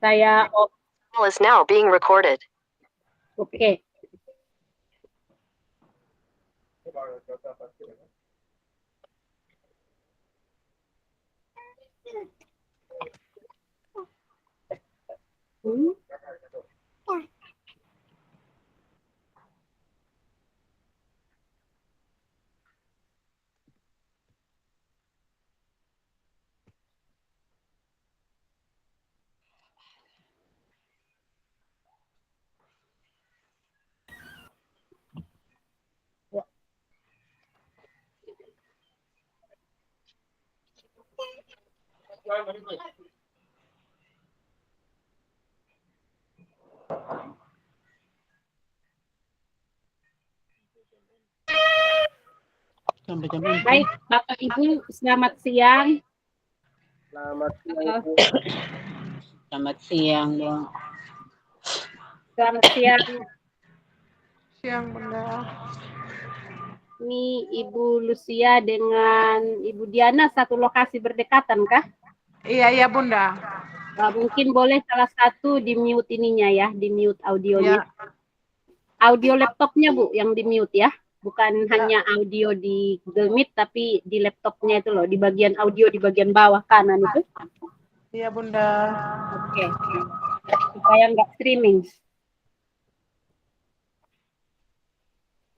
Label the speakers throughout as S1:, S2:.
S1: Saya
S2: Call is now being recorded.
S1: oke. Baik, Bapak Ibu, selamat siang.
S3: Selamat siang, Bu.
S4: Selamat siang, Bu.
S1: Selamat siang.
S5: Siang, Bunda.
S1: Ini Ibu Lucia dengan Ibu Diana satu lokasi berdekatan kah?
S5: Iya, Bunda.
S1: Mungkin boleh salah satu di mute ininya ya, di mute audionya.
S5: Ya.
S1: Audio laptopnya Bu yang di mute ya, bukan hanya audio di Google Meet tapi di laptopnya itu loh, di bagian audio di bagian bawah kanan itu.
S5: Iya, Bunda.
S1: Oke. Supaya nggak streaming.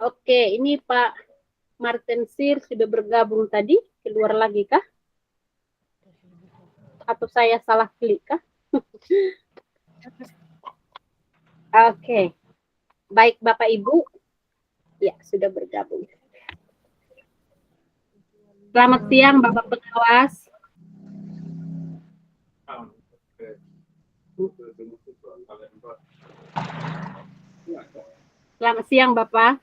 S1: Oke, ini Pak Martin Sir sudah bergabung tadi, keluar lagi kah? Atau saya salah klik kah? Oke. Baik Bapak Ibu, ya sudah bergabung. Selamat siang Bapak Pengawas. Selamat siang Bapak.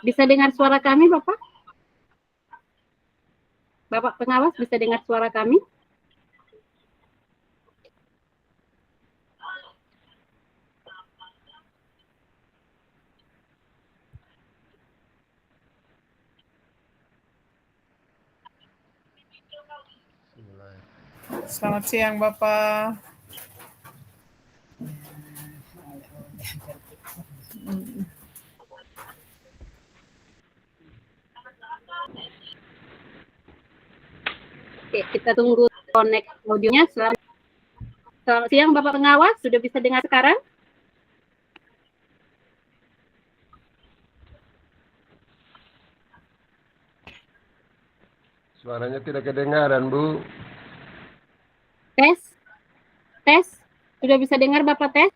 S1: Bisa dengar suara kami Bapak? Bapak Pengawas bisa dengar suara kami?
S5: Selamat siang, Bapak.
S1: Oke, kita tunggu connect audionya. Selamat siang Bapak Pengawas, sudah bisa dengar sekarang?
S3: Suaranya tidak kedengaran, Bu.
S1: Tes, sudah bisa dengar Bapak tes?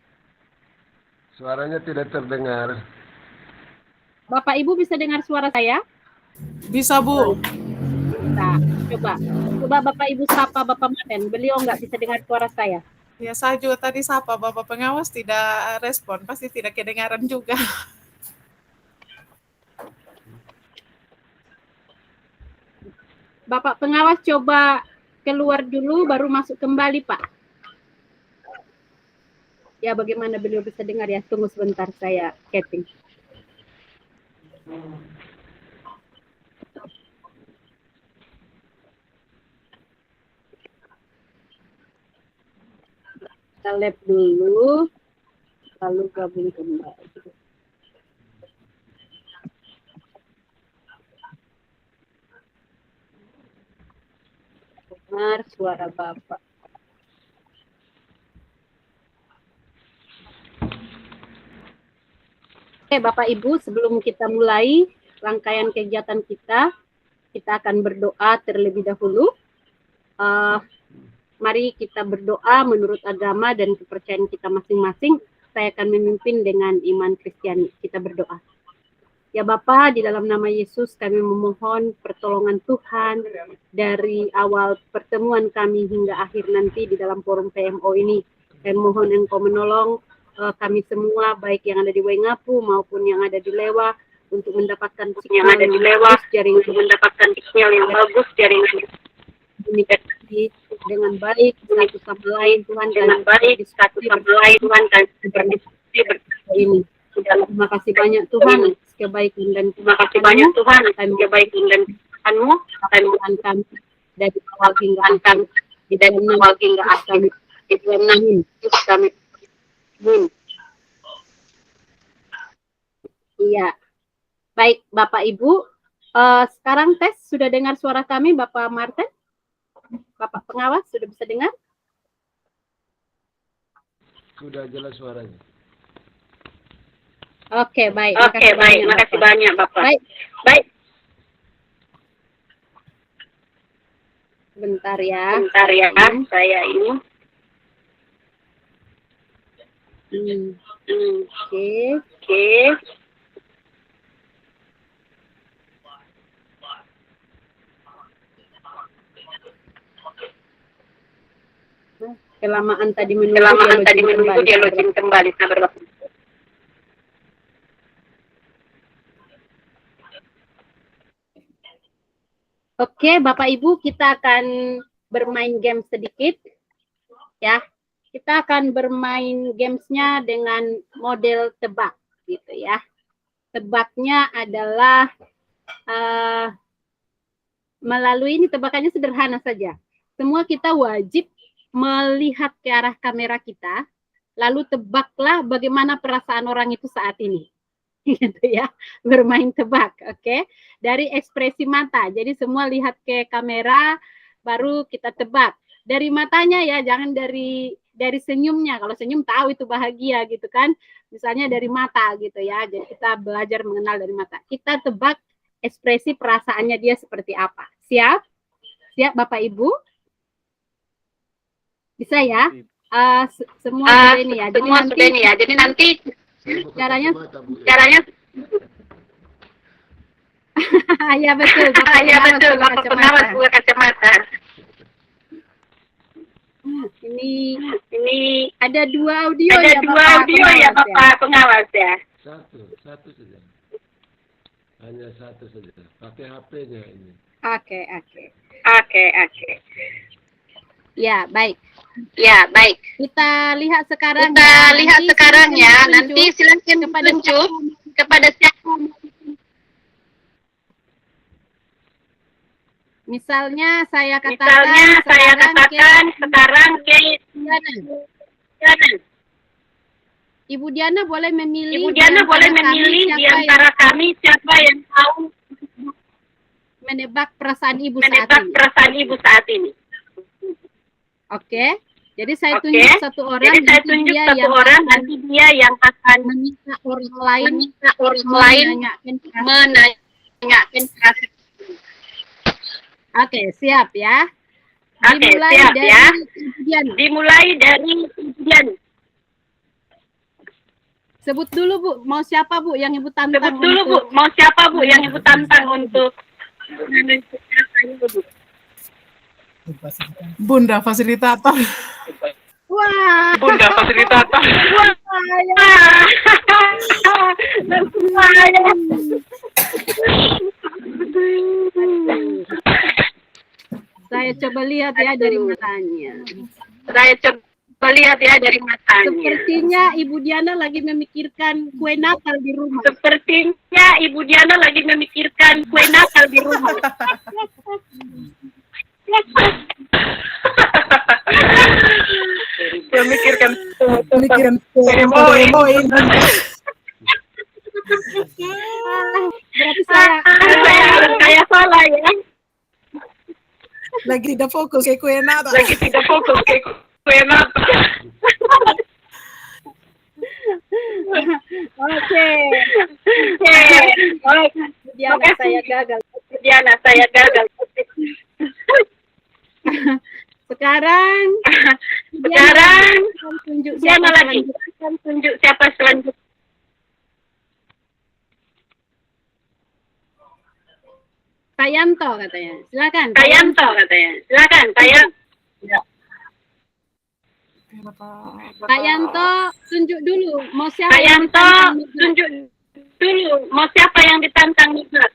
S3: Suaranya tidak terdengar.
S1: Bapak Ibu bisa dengar suara saya?
S5: Bisa, Bu.
S1: Nah, coba Bapak Ibu sapa Bapak Martin, beliau nggak bisa dengar suara saya.
S5: Ya, saya juga tadi sapa Bapak Pengawas tidak respon, pasti tidak kedengaran juga.
S1: Bapak Pengawas coba keluar dulu baru masuk kembali Pak. Ya bagaimana beliau bisa dengar ya, tunggu sebentar saya chatting. Kita lab dulu, lalu gabung kembali. Dengar suara Bapak. Oke Bapak Ibu, sebelum kita mulai rangkaian kegiatan kita akan berdoa terlebih dahulu. Mari kita berdoa menurut agama dan kepercayaan kita masing-masing. Saya akan memimpin dengan iman Kristiani. Kita berdoa. Ya Bapa, di dalam nama Yesus kami memohon pertolongan Tuhan dari awal pertemuan kami hingga akhir nanti di dalam forum PMO ini. Kami mohon Engkau menolong kami semua, baik yang ada di Waingapu maupun yang ada di Lewa, untuk mendapatkan sinyal yang bagus, jaringan komunikasi dengan baik satu sama lain Tuhan, dengan baik satu sama lain Tuhan, dan berdiskusi ini. Terima kasih banyak Tuhan, kebaikan dan
S6: Terima kasih banyak Tuhan atas
S1: kami
S6: kebaikan dan Tuhanmu.
S1: Tuhan kami dari awal hingga akhir. Di
S6: Dari
S1: dalam
S6: awal hingga akhir.
S1: kami.
S6: Di dalam nama Yesus kami. Amin.
S1: Iya. Baik, Bapak Ibu. Sekarang tes, sudah dengar suara kami, Bapak Martin? Bapak pengawas, sudah bisa dengar?
S3: Sudah jelas suaranya.
S1: Oke, baik.
S6: Oke, baik. Makasih banyak Bapak.
S1: Baik.
S6: Baik.
S1: Bentar ya.
S6: Bentar ya, saya ini.
S1: Oke.
S6: Oke.
S1: Kelamaan tadi menunggu,
S6: Dia login kembali. Sabar Bapak.
S1: Oke, Bapak Ibu, kita akan bermain game sedikit. Ya, kita akan bermain gamesnya dengan model tebak, gitu ya. Tebaknya adalah melalui ini, tebakannya sederhana saja. Semua kita wajib melihat ke arah kamera kita, lalu tebaklah bagaimana perasaan orang itu saat ini. Gitu ya, bermain tebak, oke? Dari ekspresi mata. Jadi semua lihat ke kamera, baru kita tebak. Dari matanya ya, jangan dari senyumnya. Kalau senyum tahu itu bahagia gitu kan. Misalnya dari mata gitu ya. Jadi kita belajar mengenal dari mata. Kita tebak ekspresi perasaannya dia seperti apa. Siap? Siap Bapak Ibu? Bisa ya? Semua sudah ini ya.
S6: Jadi nanti
S1: caranya ya betul.
S6: Bapak pengawas buka kacamata.
S1: Ini ada dua audio
S6: ya Bapak pengawas ya.
S3: Satu saja. Hanya satu saja. Pakai HP-nya ini.
S1: Oke.
S6: Ya, baik.
S1: Kita lihat sekarang
S6: ya. Nanti silakan tunjuk kepada siapa.
S1: Misalnya saya katakan
S6: sekarang ke Diana.
S1: Ibu Diana boleh memilih
S6: di antara kami siapa yang tahu
S1: menebak perasaan ibu
S6: saat ini.
S1: Oke. Jadi saya tunjuk satu orang,
S6: nanti dia yang akan
S1: meminta orang lain
S6: menanyakan perasaan.
S1: Oke, siap ya.
S6: Dimulai dari Diana.
S1: Sebut dulu Bu, mau siapa Bu yang Ibu tantang?
S6: Untuk
S5: Bunda fasilitator.
S1: Wah. Saya coba lihat ya dari matanya. Sepertinya Ibu Diana lagi memikirkan kue Natal di rumah.
S6: Memikirkan
S1: Berarti saya
S6: salah ya.
S5: Lagi tidak fokus kayak kue Natal.
S1: Oke. Diana, saya gagal. Sekarang tunjuk
S6: Diana lagi. Tunjuk siapa selanjutnya.
S1: Tayanto katanya. Silakan. Pak Yanto, tunjuk dulu. Mau siapa yang
S6: ditantang nikmat?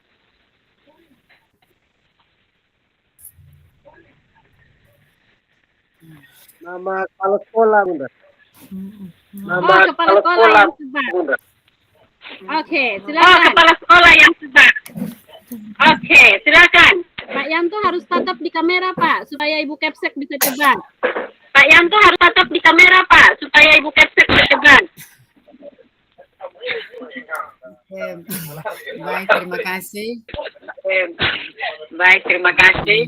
S3: Nama kepala sekolah, Bunda.
S1: Kepala sekolah yang tebak.
S3: Bunda.
S1: Oke,
S6: Oh,
S1: silakan.
S6: kepala sekolah yang sedang. Oke, silakan.
S1: Pak Yanto harus tatap di kamera, Pak, supaya Ibu Kepsek bisa tebak.
S6: Pak Yanto harus tatap di kamera, Pak, supaya Ibu Kepsek bisa tebak.
S4: Baik, terima kasih.
S6: Baik, terima kasih.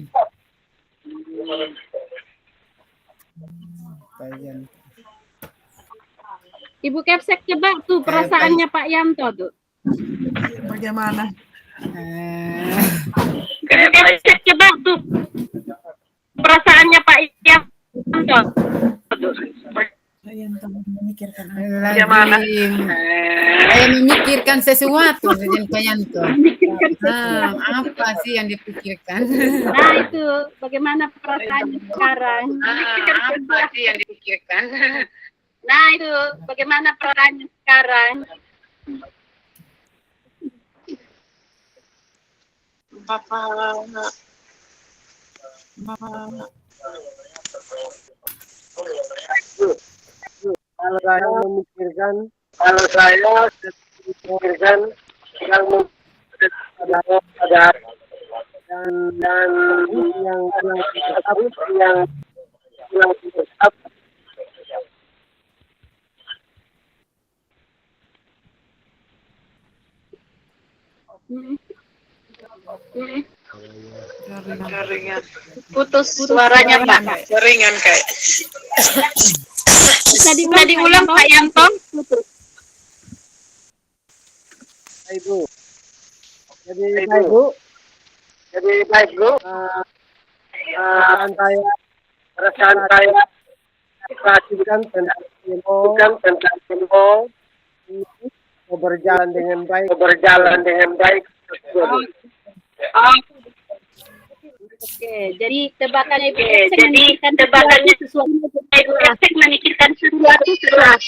S1: Ibu Kepsek tebak tuh perasaannya Pak Yanto tuh.
S5: Bagaimana?
S6: Ibu Kepsek tebak tuh perasaannya Pak Yanto.
S5: Yang kamu memikirkan
S4: Lagi saya memikirkan sesuatu dengan Pak Yanto. Apa sih yang dipikirkan?
S1: Nah itu, bagaimana perasaannya sekarang?
S4: Apa sih yang dipikirkan?
S1: Nah itu, bagaimana perasaannya sekarang?
S5: Bapak
S3: Kalau saya memikirkan yang ada dan yang tetap
S5: jaringan.
S6: Putus suaranya, Pak.
S5: Jaringan kayak.
S1: Bisa
S6: Bisa diulang, Pak Yanto?
S3: Ibu. Jadi baik Bu. Perasaan saya perhatikan tentang tempo berjalan dengan baik.
S1: Oke, jadi tebakannya Ibu
S6: Oke,
S1: Kepsek
S6: jadi
S1: memikirkan
S6: tebakannya
S1: sesuatu
S6: Ibu Kepsek memikirkan sesuatu keras.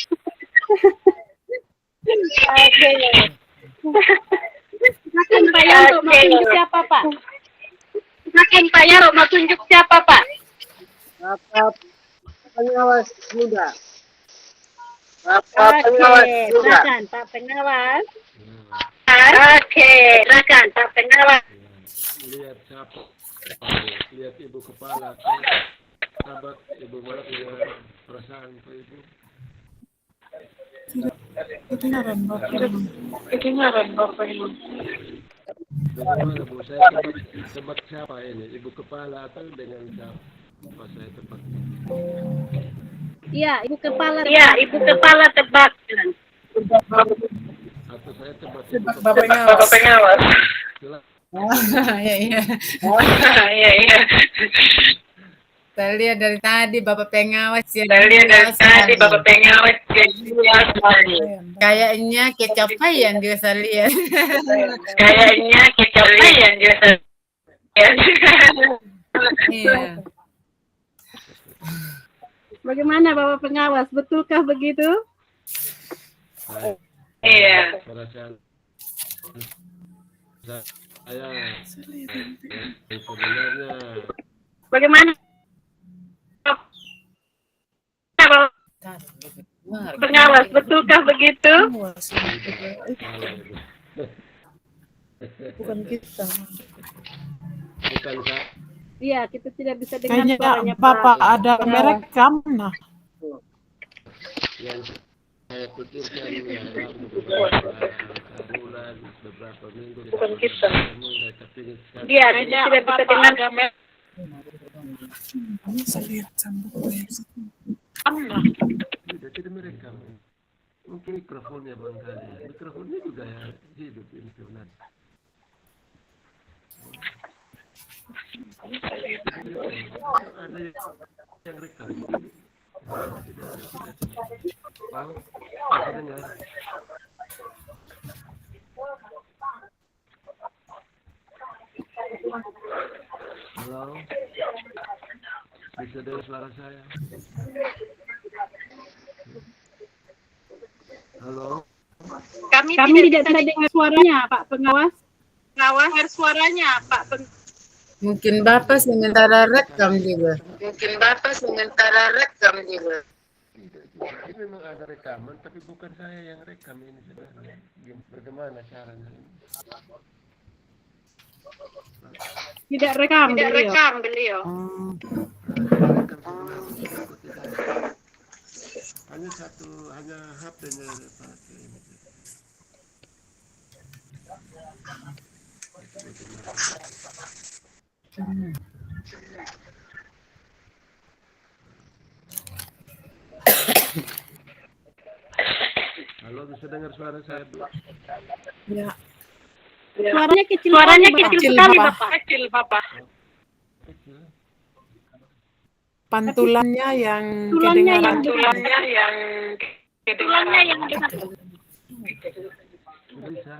S1: Oke. Silakan Pak Yanto mau tunjuk siapa Pak?
S6: Silakan Pak Yaro mau tunjuk siapa, Pak?
S3: Bapak pengawas muda.
S1: Oke, silakan Pak pengawas.
S6: Oke, silakan Pak pengawas.
S3: Lihat siapa? Lihat ibu kepala. Sahabat ibu malah punya perasaan Pak Ibu.
S5: Kedengaran Bapak.
S3: Bagaimana Bu? Saya tebak siapa ini? Ibu kepala atau dengan siapa? Oh, saya tebak.
S1: Iya, Ibu Kepala.
S6: Iya, Ibu Kepala tebak.
S3: Atau saya tebak
S5: Bapak pengawas.
S3: Silakan.
S4: Iya.
S6: Iya.
S4: Saya lihat dari tadi Bapak pengawas ya.
S6: Saya lihat dari tadi Bapak pengawas
S4: Kayaknya kecapaian juga saya lihat.
S6: kayaknya kecapaian dia.
S4: Iya.
S1: Bagaimana Bapak pengawas? Betulkah begitu?
S6: Iya.
S3: Perasaan saya sebenarnya
S6: Bagaimana? Pengawas, betulkah begitu?
S5: Bukan kita.
S3: bukan saya.
S1: Iya, kita tidak bisa dengar
S5: Kayaknya
S1: suaranya
S5: Bapak ada
S1: pengawas.
S5: merekam. Nah,
S3: Yang saya pikirkan ya beberapa bulan, beberapa minggu.
S6: Bukan kita.
S3: Mereka pilih sekali.
S6: Dia tidak bisa dengar.
S5: saya lihat sambut.
S3: Tidak merekam. Mungkin mikrofonnya barangkali. Mikrofonnya juga ya hidup ini sebenarnya. Ada yang rekam. Oh, bisa dengar. Halo, bisa dengar suara saya? Halo,
S1: Kami tidak bisa dengar suaranya, Pak pengawas.
S6: Dengar suaranya, Pak.
S4: Mungkin Bapak sementara rekam juga.
S3: Ini memang ada rekaman, tapi bukan saya yang rekam ini sebenarnya. Bagaimana caranya ini?
S1: Tidak rekam beliau.
S6: beliau.
S3: Rekam sebelah, aku tidak. Hanya HP-nya pakai ini. Halo, bisa dengar suara saya, Bu?
S5: Ya.
S1: Suaranya kecil.
S6: Suaranya
S1: sekali,
S6: kecil
S1: Bapak.
S6: sekali, Bapak. Kecil, Bapak.
S3: Kecil.
S5: Pantulannya yang
S1: Tulannya
S5: kedengaran.
S1: yang
S6: Tulannya yang Tulannya yang
S3: Sudah bisa?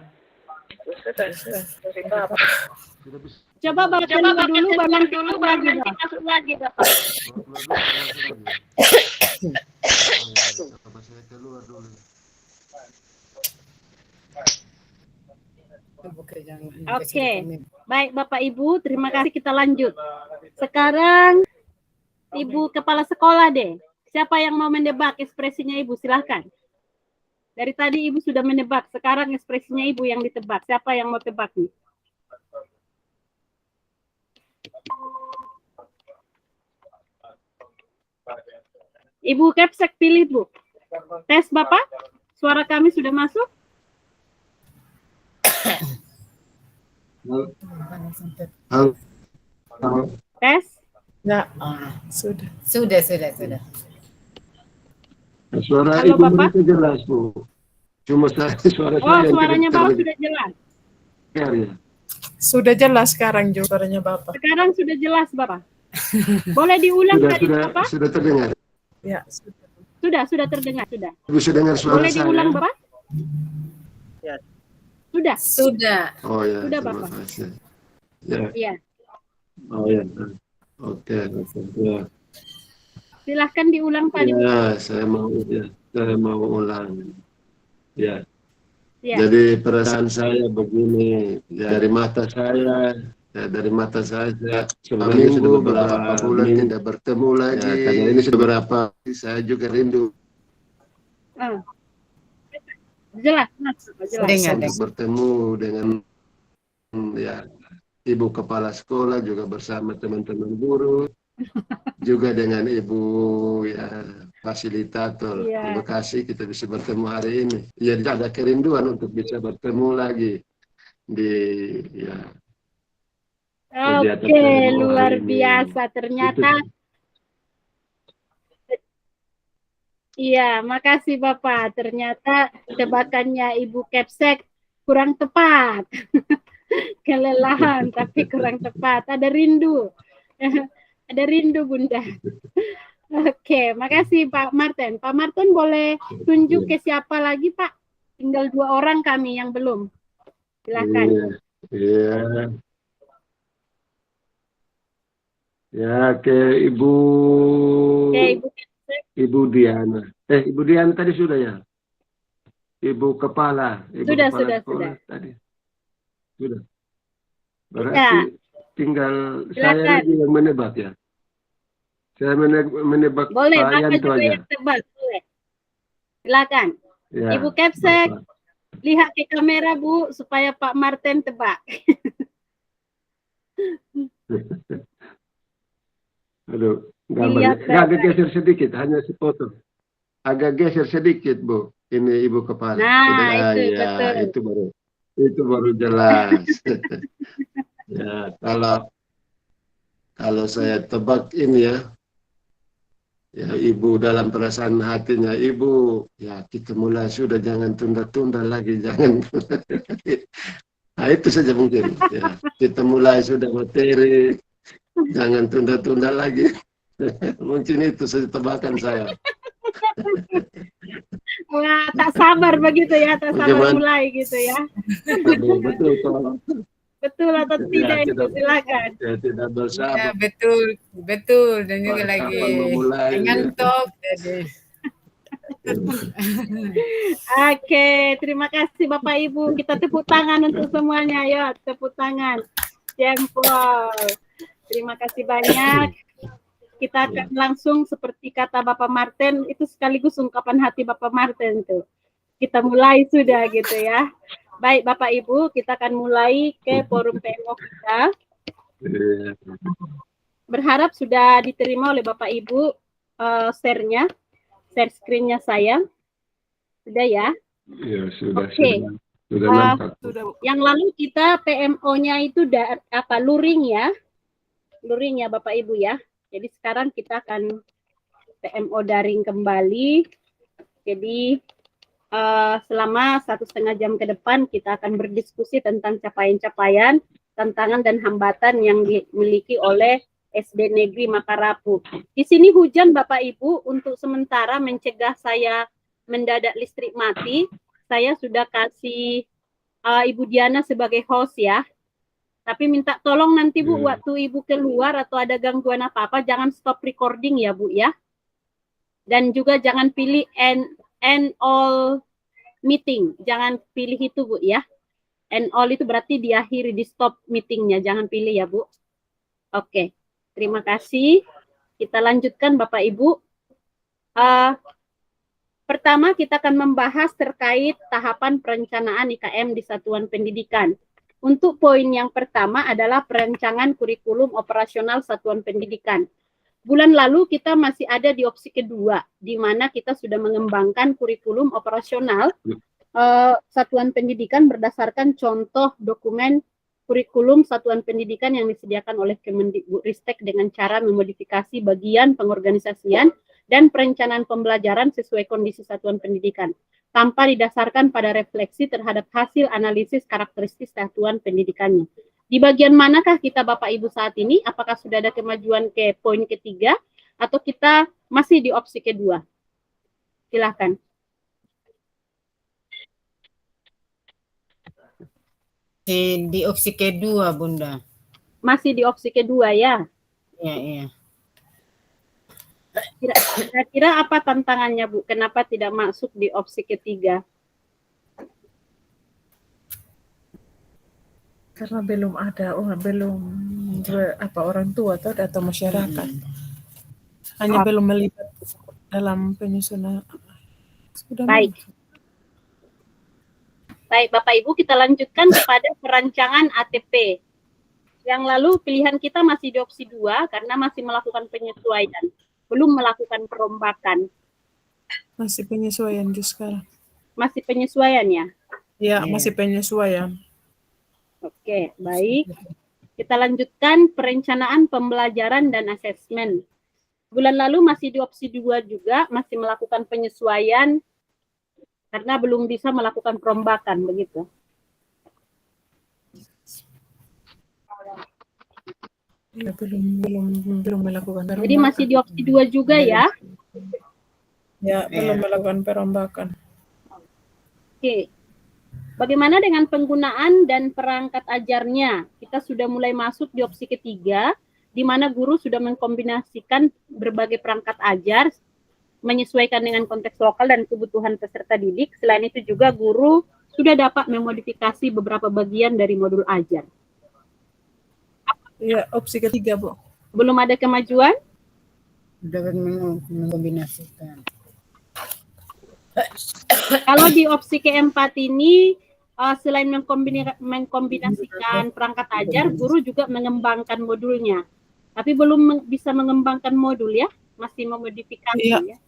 S3: Sudah bisa?
S1: Coba baca dulu baru nanti lagi, Pak.
S6: masuk lagi, Bapak.
S3: Coba saya keluar dulu.
S1: Oke. Baik Bapak Ibu, terima kasih, kita lanjut. Sekarang Ibu Kepala Sekolah deh. Siapa yang mau menebak ekspresinya Ibu? Silahkan. Dari tadi Ibu sudah menebak, sekarang ekspresinya Ibu yang ditebak. Siapa yang mau tebak nih? Ibu Kepsek pilih, Bu. Tes Bapak, suara kami sudah masuk? Tes?
S5: Ya, sudah.
S4: Sudah.
S3: Suara
S1: Halo,
S3: Ibu
S1: Bapak.
S3: mereka jelas, Bu. Cuma suara
S1: Oh,
S3: saya yang
S1: suaranya
S3: tidak
S1: Bapak sudah jelas.
S3: terdengar ya.
S5: Sudah jelas sekarang juga suaranya Bapak.
S1: Sekarang sudah jelas, Bapak. Boleh diulang tadi, Bapak?
S3: Sudah terdengar.
S5: Ya, sudah.
S1: Sudah terdengar, sudah.
S3: Bisa dengar suara
S1: Boleh
S3: saya.
S1: diulang, Bapak? Sudah.
S4: Sudah.
S3: Oh ya,
S1: Sudah,
S3: terima
S1: Bapak.
S3: kasih. Ya.
S1: Iya.
S3: Oh ya. Oke. Ya.
S1: Silahkan diulang tadi.
S3: Ya, saya mau ulang. Ya.
S1: Ya.
S3: Jadi perasaan saya begini, ya, dari mata saya selama ini sudah beberapa bulan tidak bertemu lagi. Ya, karena ini sudah beberapa, saya juga rindu.
S1: Jelas.
S4: Dengar.
S3: Untuk bertemu dengan ya ibu kepala sekolah, juga bersama teman-teman guru, juga dengan ibu ya fasilitator.
S1: Iya.
S3: Terima kasih kita bisa bertemu hari ini. Ya, ada kerinduan untuk bisa bertemu lagi di ya.
S1: Oke, luar biasa. Ternyata iya, makasih Bapak. Ternyata tebakannya Ibu Kepsek kurang tepat. Kelelahan, tapi kurang tepat. Ada rindu. Ada rindu, Bunda. Oke, makasih Pak Martin. Pak Martin boleh tunjuk ke siapa lagi, Pak? Tinggal 2 orang kami yang belum. Silakan.
S3: Iya. Ya, ke Ibu Ibu Diana. Ibu Diana tadi sudah ya? Ibu Kepala.
S1: Sudah.
S3: Tadi. Sudah. Berarti tinggal
S1: Silakan.
S3: saya lagi yang menebak ya? Saya menebak
S1: Boleh,
S3: Pak
S1: Bapak
S3: Yanto
S1: juga
S3: aja.
S1: yang tebak. Boleh. Silakan.
S3: Ya,
S1: Ibu Kepsek,
S3: Bapak.
S1: lihat ke kamera, Bu, supaya Pak Martin tebak.
S3: Aduh,
S1: Lihat,
S3: agak geser sedikit, hanya sepotong. Agak geser sedikit, Bu. Ini Ibu Kepala.
S1: Nah, itu
S3: ya,
S1: betul.
S3: itu baru jelas. Ya, kalau saya tebak ini ya Ibu dalam perasaan hatinya Ibu, ya kita mulai sudah, jangan tunda-tunda lagi, jangan. Nah, itu saja mungkin. Ya, kita mulai sudah materi. Jangan tunda-tunda lagi. Mungkin itu saja tebakan saya.
S1: Wah, tak sabar begitu ya, tak sabar
S3: Bagaimana?
S1: mulai gitu ya.
S3: Betul toh.
S1: Betul atau tidak,
S3: Ya,
S1: Ibu? Silakan.
S3: Ya, tidak
S4: Ya,
S3: bersabar.
S4: betul. Dan juga
S3: Kapan
S4: lagi
S3: memulai,
S4: ngantuk. Jadi.
S1: Oke, terima kasih Bapak Ibu. Kita tepuk tangan untuk semuanya. Ayo, tepuk tangan. Jempol. Terima kasih banyak. kita akan langsung seperti kata Bapak Martin, itu sekaligus ungkapan hati Bapak Martin tuh. Kita mulai sudah gitu ya. Baik Bapak Ibu, kita akan mulai ke forum PMO kita. Berharap sudah diterima oleh Bapak Ibu share-nya, share screen-nya saya. Sudah ya?
S3: Ya, sudah.
S1: Oke.
S3: Sudah nampak.
S1: Yang lalu kita PMO-nya itu luring ya. Luring ya Bapak Ibu ya. Jadi sekarang kita akan PMO daring kembali. Jadi selama 1,5 jam ke depan kita akan berdiskusi tentang capaian-capaian, tantangan dan hambatan yang dimiliki oleh SD Negeri Makarapu. Di sini hujan Bapak Ibu, untuk sementara mencegah saya mendadak listrik mati, saya sudah kasih Ibu Diana sebagai host ya. Tapi minta tolong nanti Bu, waktu Ibu keluar atau ada gangguan apa-apa, jangan stop recording ya Bu ya. Dan juga jangan pilih end all meeting, jangan pilih itu Bu ya. End all itu berarti diakhiri, di stop meetingnya, jangan pilih ya Bu. Oke, terima kasih. Kita lanjutkan Bapak Ibu. Pertama kita akan membahas terkait tahapan perencanaan IKM di Satuan Pendidikan. Untuk poin yang pertama adalah perencanaan kurikulum operasional Satuan Pendidikan. Bulan lalu kita masih ada di opsi kedua, di mana kita sudah mengembangkan kurikulum operasional Satuan Pendidikan berdasarkan contoh dokumen kurikulum Satuan Pendidikan yang disediakan oleh Kemendikbudristek dengan cara memodifikasi bagian pengorganisasian dan perencanaan pembelajaran sesuai kondisi satuan pendidikan, tanpa didasarkan pada refleksi terhadap hasil analisis karakteristik satuan pendidikannya. Di bagian manakah kita Bapak Ibu saat ini? Apakah sudah ada kemajuan ke poin ketiga atau kita masih di opsi kedua? Silakan.
S4: Di opsi kedua, Bunda.
S1: Masih di opsi kedua ya?
S4: Iya.
S1: Kira-kira apa tantangannya Bu? Kenapa tidak masuk di opsi ketiga?
S5: Karena belum ada orang tua atau masyarakat. Hanya belum melibat dalam penyusunan.
S1: Baik. Baik Bapak Ibu, kita lanjutkan kepada perancangan ATP. Yang lalu pilihan kita masih di opsi 2 karena masih melakukan penyesuaian, belum melakukan perombakan.
S5: Masih penyesuaian just sekarang.
S1: Masih penyesuaian ya?
S5: Ya, masih penyesuaian.
S1: Oke, baik. Kita lanjutkan perencanaan pembelajaran dan asesmen. Bulan lalu masih di opsi 2 juga, masih melakukan penyesuaian karena belum bisa melakukan perombakan, begitu.
S5: Ya, belum melakukan perombakan.
S1: Jadi masih di opsi 2 juga ya?
S5: Ya, belum melakukan perombakan.
S1: Oke. Bagaimana dengan penggunaan dan perangkat ajarnya? Kita sudah mulai masuk di opsi ketiga, di mana guru sudah mengkombinasikan berbagai perangkat ajar, menyesuaikan dengan konteks lokal dan kebutuhan peserta didik. Selain itu juga guru sudah dapat memodifikasi beberapa bagian dari modul ajar.
S5: Ya, opsi ketiga, Bu.
S1: Belum ada kemajuan?
S4: Dapat mengkombinasikan.
S1: Kalau di opsi keempat ini, selain mengkombinasikan perangkat ajar, guru juga mengembangkan modulnya. Tapi belum bisa mengembangkan modul ya, masih memodifikasi ya.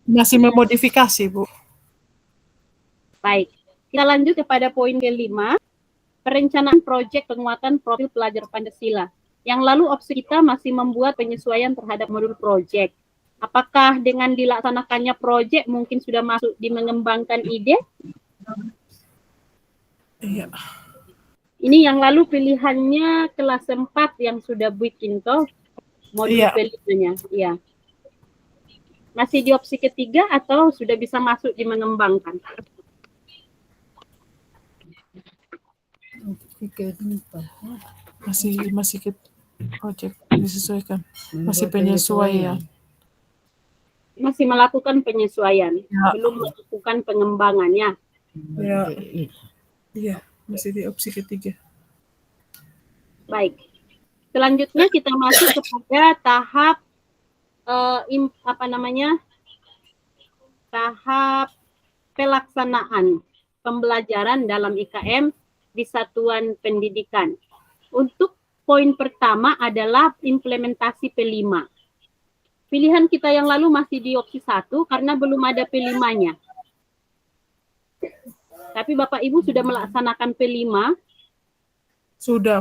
S5: Masih memodifikasi, Bu.
S1: Baik, kita lanjut kepada poin kelima, perencanaan proyek penguatan profil pelajar Pancasila. Yang lalu opsi kita masih membuat penyesuaian terhadap modul proyek. Apakah dengan dilaksanakannya proyek mungkin sudah masuk di mengembangkan ide?
S5: Iya.
S1: Ini yang lalu pilihannya kelas 4 yang sudah bikin toh modul pilihannya. Iya. Masih di opsi ketiga atau sudah bisa masuk di mengembangkan?
S5: Masih ke proyek disesuaikan. Masih penyesuaian.
S1: Masih melakukan penyesuaian, belum melakukan pengembangannya.
S5: Iya, masih di opsi ketiga.
S1: Baik. Selanjutnya kita masuk kepada tahap tahap pelaksanaan pembelajaran dalam IKM di satuan pendidikan. Untuk poin pertama adalah implementasi P5. Pilihan kita yang lalu masih di opsi 1 karena belum ada P5-nya. Tapi Bapak Ibu sudah melaksanakan P5?
S5: Sudah.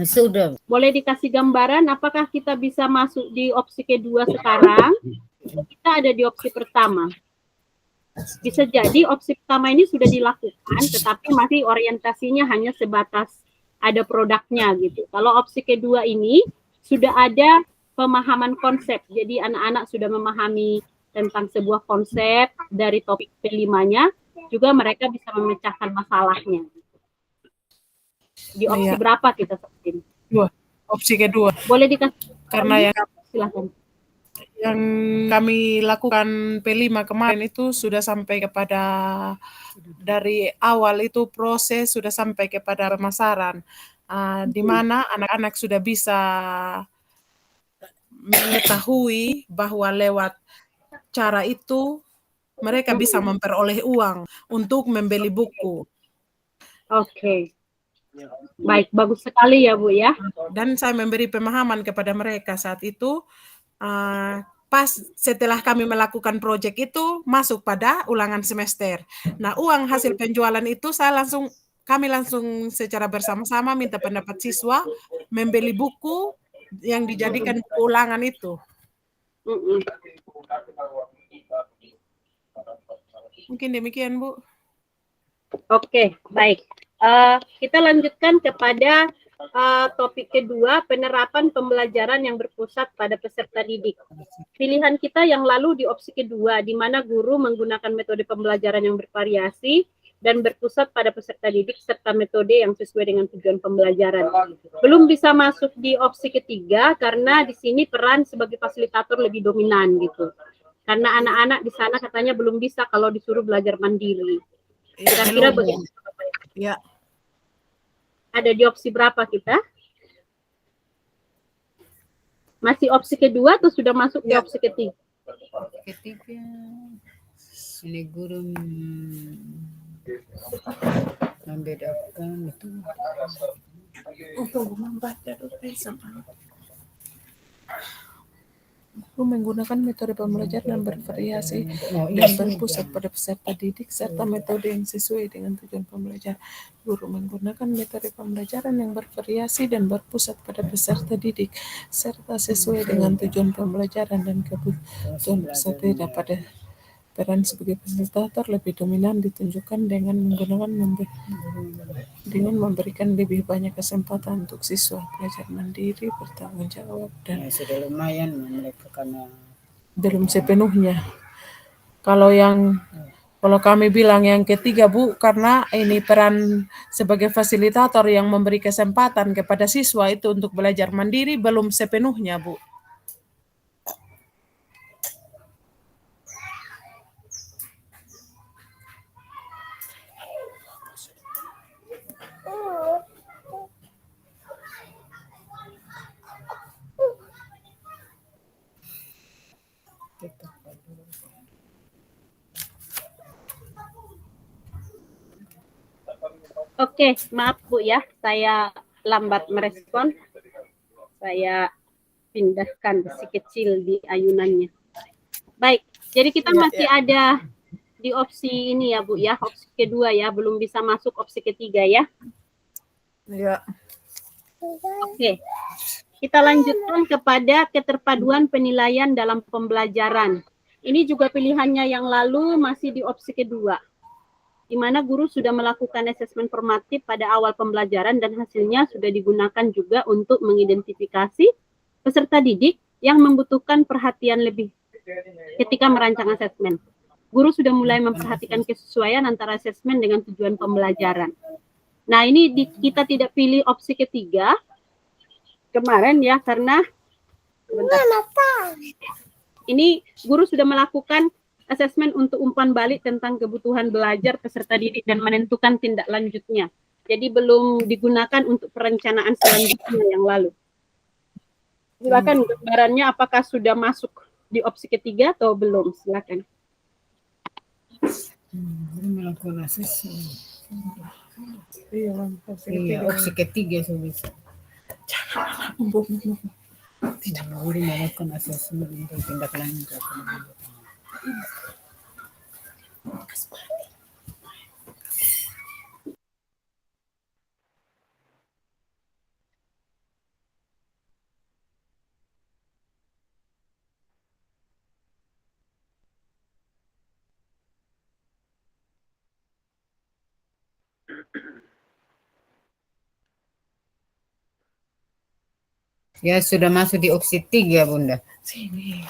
S4: Sudah.
S1: Boleh dikasih gambaran apakah kita bisa masuk di opsi kedua sekarang? Kita ada di opsi pertama. Bisa jadi opsi pertama ini sudah dilakukan, tetapi masih orientasinya hanya sebatas ada produknya gitu. Kalau opsi kedua ini sudah ada pemahaman konsep, jadi anak-anak sudah memahami tentang sebuah konsep dari topik P5-nya, juga mereka bisa memecahkan masalahnya. Di opsi berapa kita sebutin?
S5: Opsi kedua.
S1: Boleh dikasih
S5: Karena
S1: silakan.
S5: Yang kami lakukan P5 kemarin itu sudah sampai kepada dari awal itu proses sudah sampai kepada pemasaran, di mana anak-anak sudah bisa mengetahui bahwa lewat cara itu mereka bisa memperoleh uang untuk membeli buku.
S1: Oke. Baik, bagus sekali ya Bu ya.
S5: Dan saya memberi pemahaman kepada mereka saat itu, pas setelah kami melakukan proyek itu masuk pada ulangan semester. Nah, uang hasil penjualan itu kami langsung secara bersama-sama minta pendapat siswa membeli buku yang dijadikan buku ulangan itu. Mungkin demikian, Bu.
S1: Oke, baik. Kita lanjutkan kepada topik kedua, penerapan pembelajaran yang berpusat pada peserta didik. Pilihan kita yang lalu di opsi kedua, di mana guru menggunakan metode pembelajaran yang bervariasi dan berpusat pada peserta didik serta metode yang sesuai dengan tujuan pembelajaran. Belum bisa masuk di opsi ketiga karena di sini peran sebagai fasilitator lebih dominan gitu. Karena anak-anak di sana katanya belum bisa kalau disuruh belajar mandiri. Kira-kira begitu.
S5: Ya.
S1: Ada di opsi berapa kita? Masih opsi kedua atau sudah masuk di opsi ketiga?
S4: Ketiga, ini guru membedakan itu.
S5: Untuk membaca sama. Guru menggunakan metode pembelajaran yang bervariasi dan berpusat pada peserta didik serta metode yang sesuai dengan tujuan pembelajaran. Guru menggunakan metode pembelajaran yang bervariasi dan berpusat pada peserta didik serta sesuai dengan tujuan pembelajaran dan kebutuhan peserta. Pada peran sebagai fasilitator lebih dominan ditunjukkan dengan memberikan lebih banyak kesempatan untuk siswa belajar mandiri, bertanggung jawab, dan
S4: sudah lumayan mereka karena
S5: belum sepenuhnya. Kalau kami bilang yang ketiga, Bu, karena ini peran sebagai fasilitator yang memberi kesempatan kepada siswa itu untuk belajar mandiri belum sepenuhnya, Bu.
S1: Oke, maaf Bu ya, saya lambat merespon. Saya pindahkan si kecil di ayunannya. Baik, jadi kita masih ada di opsi ini ya Bu ya, opsi kedua ya, belum bisa masuk opsi ketiga ya.
S5: Ya.
S1: Oke, kita lanjutkan kepada keterpaduan penilaian dalam pembelajaran. Ini juga pilihannya yang lalu masih di opsi kedua, di mana guru sudah melakukan asesmen formatif pada awal pembelajaran dan hasilnya sudah digunakan juga untuk mengidentifikasi peserta didik yang membutuhkan perhatian lebih ketika merancang asesmen. Guru sudah mulai memperhatikan kesesuaian antara asesmen dengan tujuan pembelajaran. Nah, ini kita tidak pilih opsi ketiga kemarin ya, karena ini guru sudah melakukan asesmen untuk umpan balik tentang kebutuhan belajar peserta didik dan menentukan tindak lanjutnya. Jadi belum digunakan untuk perencanaan selanjutnya yang lalu. Silakan gambarannya apakah sudah masuk di opsi ketiga atau belum? Silakan.
S4: Belum melakukan asesmen.
S5: Iya, Bang.
S4: Iya, opsi ketiga sudah bisa. Belum melakukan asesmen untuk tindak lanjut. Ya, sudah masuk di opsi 3, Bunda.
S5: Sini.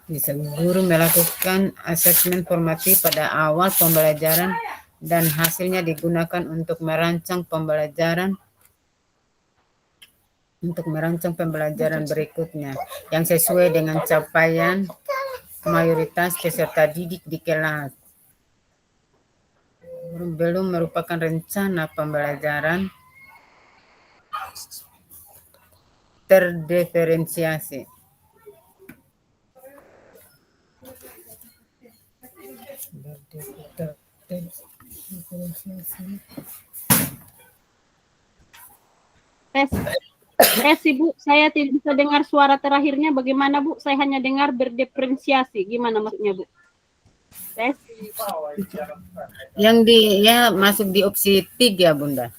S4: Bisa guru melakukan asesmen formatif pada awal pembelajaran dan hasilnya digunakan untuk merancang pembelajaran berikutnya yang sesuai dengan capaian mayoritas peserta didik di kelas. Belum merupakan rencana pembelajaran terdiferensiasi.
S1: Tes Ibu, saya tidak bisa dengar suara terakhirnya. Bagaimana Bu? Saya hanya dengar berdiferensiasi. Gimana maksudnya Bu? Tes.
S4: Yang masuk di opsi 3, Bunda.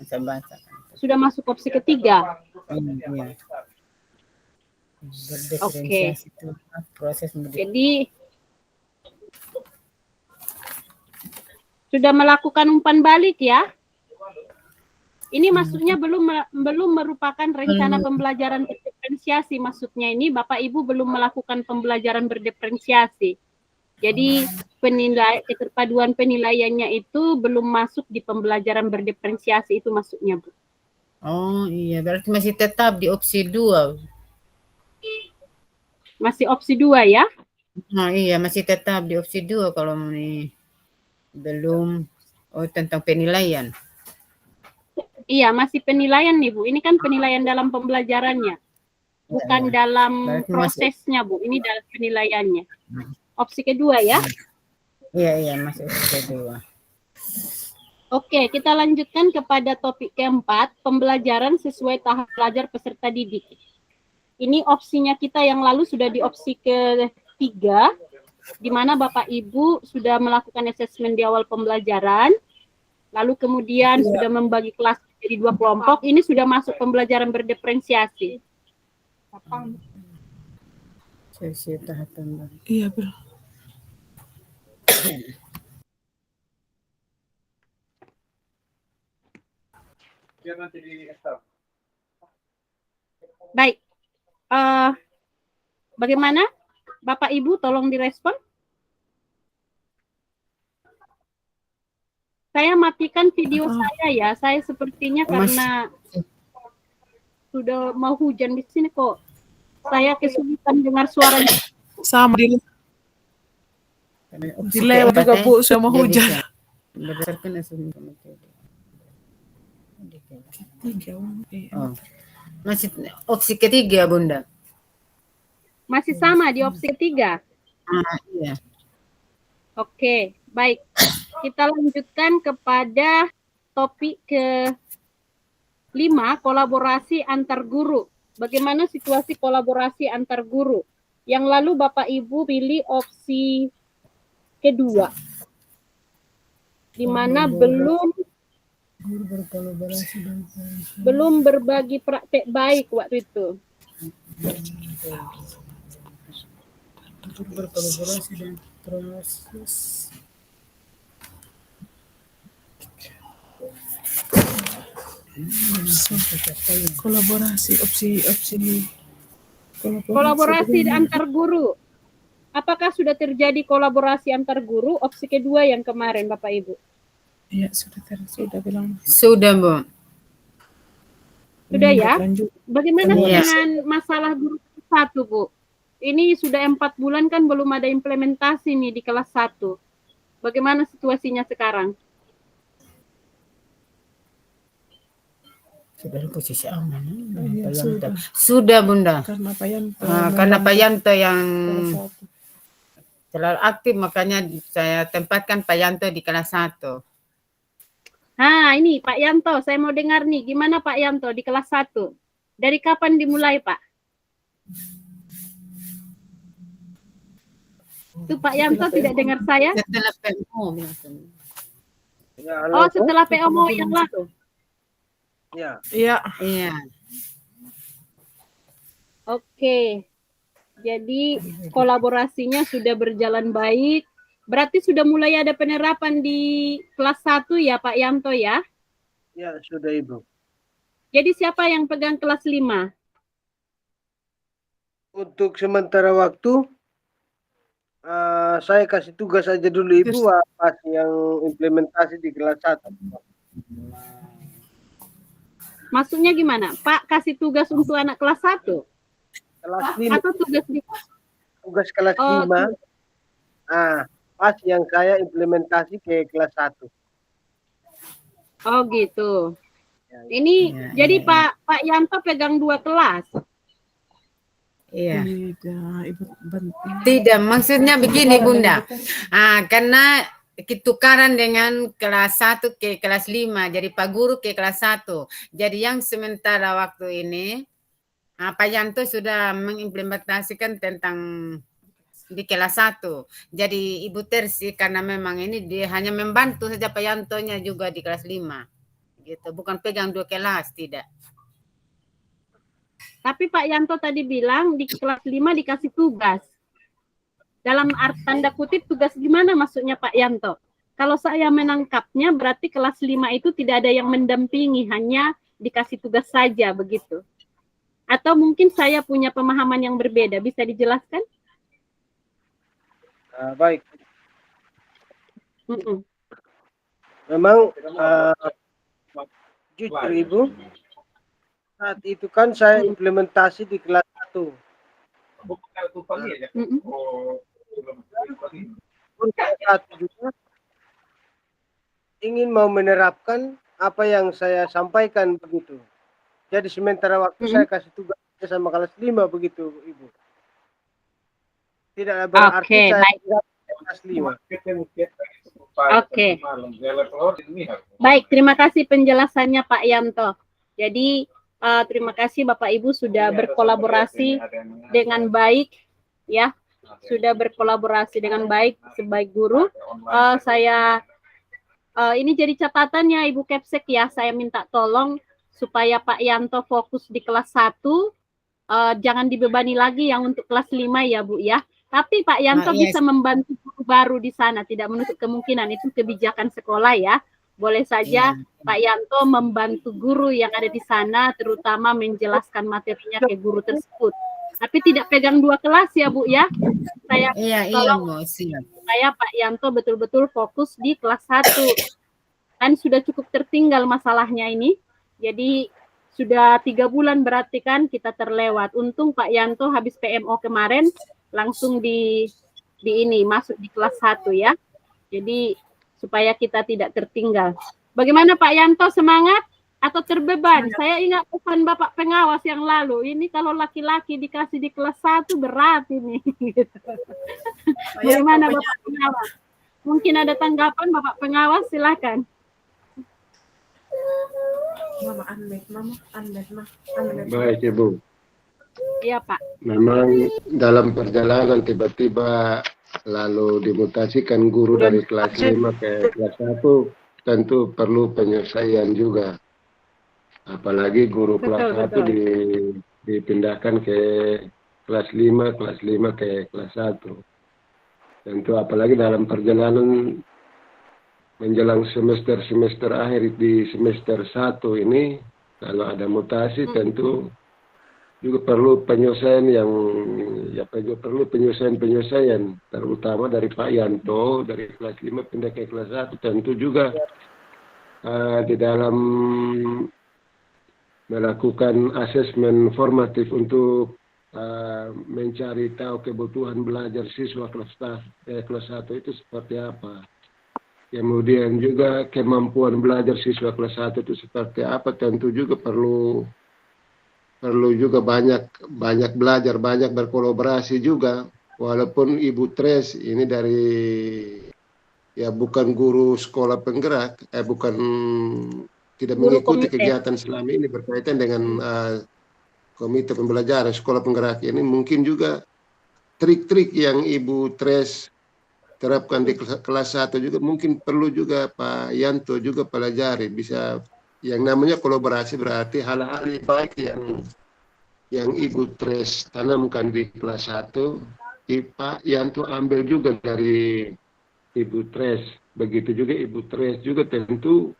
S4: Saya baca.
S1: Sudah masuk opsi ketiga.
S4: Iya. Berdiferensiasi itu proses
S1: Jadi sudah melakukan umpan balik ya? Ini maksudnya belum merupakan rencana pembelajaran berdiferensiasi. Maksudnya ini Bapak Ibu belum melakukan pembelajaran berdiferensiasi. Jadi keterpaduan penilaiannya itu belum masuk di pembelajaran berdiferensiasi, itu maksudnya Bu.
S4: Oh iya, berarti masih tetap di opsi 2.
S1: Masih opsi 2 ya?
S4: Nah iya, masih tetap di opsi 2 kalau ini belum tentang penilaian.
S1: Iya, masih penilaian nih Bu. Ini kan penilaian dalam pembelajarannya. Bukan dalam prosesnya Bu. Ini dalam penilaiannya. Opsi kedua ya?
S4: Iya, masih opsi kedua.
S1: Oke, kita lanjutkan kepada topik keempat, pembelajaran sesuai tahap belajar peserta didik. Ini opsinya kita yang lalu sudah di opsi ketiga, di mana Bapak Ibu sudah melakukan asesmen di awal pembelajaran, lalu kemudian sudah membagi kelas jadi 2 kelompok. Ini sudah masuk pembelajaran berdiferensiasi.
S4: Sesi tahap pembelajaran.
S5: Iya, belum.
S1: Baik. Bagaimana? Bapak Ibu tolong direspon. Saya matikan video saya ya. Saya sepertinya karena sudah mau hujan di sini kok. Saya kesulitan dengar suaranya.
S5: Sama di lewat juga Bu, sudah mau hujan.
S4: Berdasarkan asesmen masih opsi ketiga, Bunda.
S1: Masih sama di opsi ketiga.
S4: Iya.
S1: Oke, baik. Kita lanjutkan kepada topik ke-5, kolaborasi antar guru. Bagaimana situasi kolaborasi antar guru? Yang lalu Bapak Ibu pilih opsi kedua, di mana belum berbagi praktek baik waktu itu.
S4: Berkolaborasi dan proses
S1: kolaborasi antar guru. Apakah sudah terjadi kolaborasi antar guru? Opsi kedua yang kemarin Bapak Ibu.
S5: Iya, sudah bilang.
S4: Sudah, Bu.
S1: Sudah ya? Bagaimana dengan masalah guru 1, Bu? Ini sudah 4 bulan kan belum ada implementasi nih di kelas 1. Bagaimana situasinya sekarang?
S4: Sudah di posisi aman.
S5: Iya,
S4: Pak Yanto.
S5: sudah.
S4: Sudah, Bunda.
S5: Karena Pak Yanto
S4: Karena Pak Yanto yang
S5: kelas 1.
S4: terlalu aktif, makanya saya tempatkan Pak Yanto di kelas 1.
S1: Nah, ini Pak Yanto, saya mau dengar nih, gimana Pak Yanto di kelas 1? Dari kapan dimulai, Pak? Itu Pak Yanto tidak dengar saya?
S4: Setelah PMO.
S7: Ya,
S1: Oh,
S7: halo.
S1: setelah PMO yang lalu.
S7: Ya,
S5: Iya.
S4: Iya.
S1: Oke. Jadi kolaborasinya sudah berjalan baik. Berarti sudah mulai ada penerapan di kelas 1 ya Pak Yanto ya?
S7: ya sudah Ibu.
S1: Jadi siapa yang pegang kelas 5?
S7: Untuk sementara waktu, saya kasih tugas aja dulu Ibu, pas yang implementasi di kelas 1.
S1: Maksudnya gimana? Pak kasih tugas untuk anak kelas 1?
S7: Kelas 5,
S1: Atau
S7: tugas kelas 5. Pas yang saya implementasi ke kelas 1.
S1: Oh gitu.
S7: Ya,
S1: Ini
S4: Ya,
S1: jadi
S4: ya,
S1: Pak Yanto pegang 2 kelas.
S4: Iya.
S5: Tidak, Ibu
S4: Tidak, maksudnya begini Bunda. Karena tukaran dengan kelas 1 ke kelas 5, jadi Pak Guru ke kelas 1. Jadi yang sementara waktu ini, Pak Yanto sudah mengimplementasikan tentang di kelas 1. Jadi Ibu Tersi karena memang ini dia hanya membantu saja Pak Yantonya juga di kelas 5. Gitu, bukan pegang 2 kelas, tidak.
S1: Tapi Pak Yanto tadi bilang di kelas 5 dikasih tugas. Dalam tanda kutip tugas gimana maksudnya Pak Yanto? Kalau saya menangkapnya berarti kelas 5 itu tidak ada yang mendampingi, hanya dikasih tugas saja begitu. Atau mungkin saya punya pemahaman yang berbeda, bisa dijelaskan?
S7: baik.
S1: Mm-mm.
S7: Memang jujur Ibu, saat itu kan saya implementasi di kelas 1.
S1: Mm-mm.
S7: Kelas 1 juga ingin mau menerapkan apa yang saya sampaikan begitu. Jadi sementara waktu saya kasih tugas sama kelas 5 begitu Ibu. Tidak berarti
S1: Oke,
S7: saya
S1: baik.
S7: tidak kelas 5.
S1: Oke. Baik, terima kasih penjelasannya Pak Yanto. Jadi terima kasih Bapak Ibu sudah berkolaborasi dengan baik ya. Sudah berkolaborasi dengan baik sebagai guru. Saya ini jadi catatannya Ibu Kepsek ya. Saya minta tolong supaya Pak Yanto fokus di kelas 1. Jangan dibebani lagi yang untuk kelas 5 ya Bu ya. Tapi Pak Yanto bisa membantu guru baru di sana, tidak menutup kemungkinan, itu kebijakan sekolah ya. Boleh saja Pak Yanto membantu guru yang ada di sana, terutama menjelaskan materinya ke guru tersebut. Tapi tidak pegang 2 kelas ya Bu ya. Saya tolong supaya Pak Yanto betul-betul fokus di kelas 1. Kan sudah cukup tertinggal masalahnya ini. Jadi sudah 3 bulan berarti kan kita terlewat. Untung Pak Yanto habis PMO kemarin langsung di ini masuk di kelas 1 ya. Jadi supaya kita tidak tertinggal. Bagaimana Pak Yanto, semangat atau terbeban? Saya ingat pesan Bapak pengawas yang lalu. Ini kalau laki-laki dikasih di kelas 1 berat ini. Bagaimana Bapak pengawas? Mungkin ada tanggapan Bapak pengawas, silakan.
S3: Baik Ibu.
S1: Iya Pak.
S3: Memang dalam perjalanan tiba-tiba lalu dimutasikan guru dari kelas 5 ke kelas 1 tentu perlu penyelesaian juga. Apalagi guru kelas 1 dipindahkan ke kelas 5 ke kelas 1. Tentu apalagi dalam perjalanan menjelang semester akhir di semester 1 ini, kalau ada mutasi tentu juga perlu penyelesaian perlu penyelesaian terutama dari Pak Yanto dari kelas 5 pindah ke kelas 1, tentu juga di dalam melakukan asesmen formatif untuk mencari tahu kebutuhan belajar siswa kelas 1 itu seperti apa. Kemudian juga kemampuan belajar siswa kelas 1 itu seperti apa, tentu juga perlu juga banyak belajar, banyak berkolaborasi juga. Walaupun Ibu Tres ini dari bukan guru sekolah penggerak, bukan tidak
S1: Guru
S3: mengikuti
S1: komite.
S3: kegiatan selama ini berkaitan dengan komite pembelajaran sekolah penggerak ini, mungkin juga trik-trik yang Ibu Tres terapkan di kelas 1 juga mungkin perlu juga Pak Yanto juga pelajari. Bisa yang namanya kolaborasi, berarti hal-hal baik yang Ibu Tres tanamkan di kelas 1, Pak Yanto ambil juga dari Ibu Tres. Begitu juga Ibu Tres juga tentu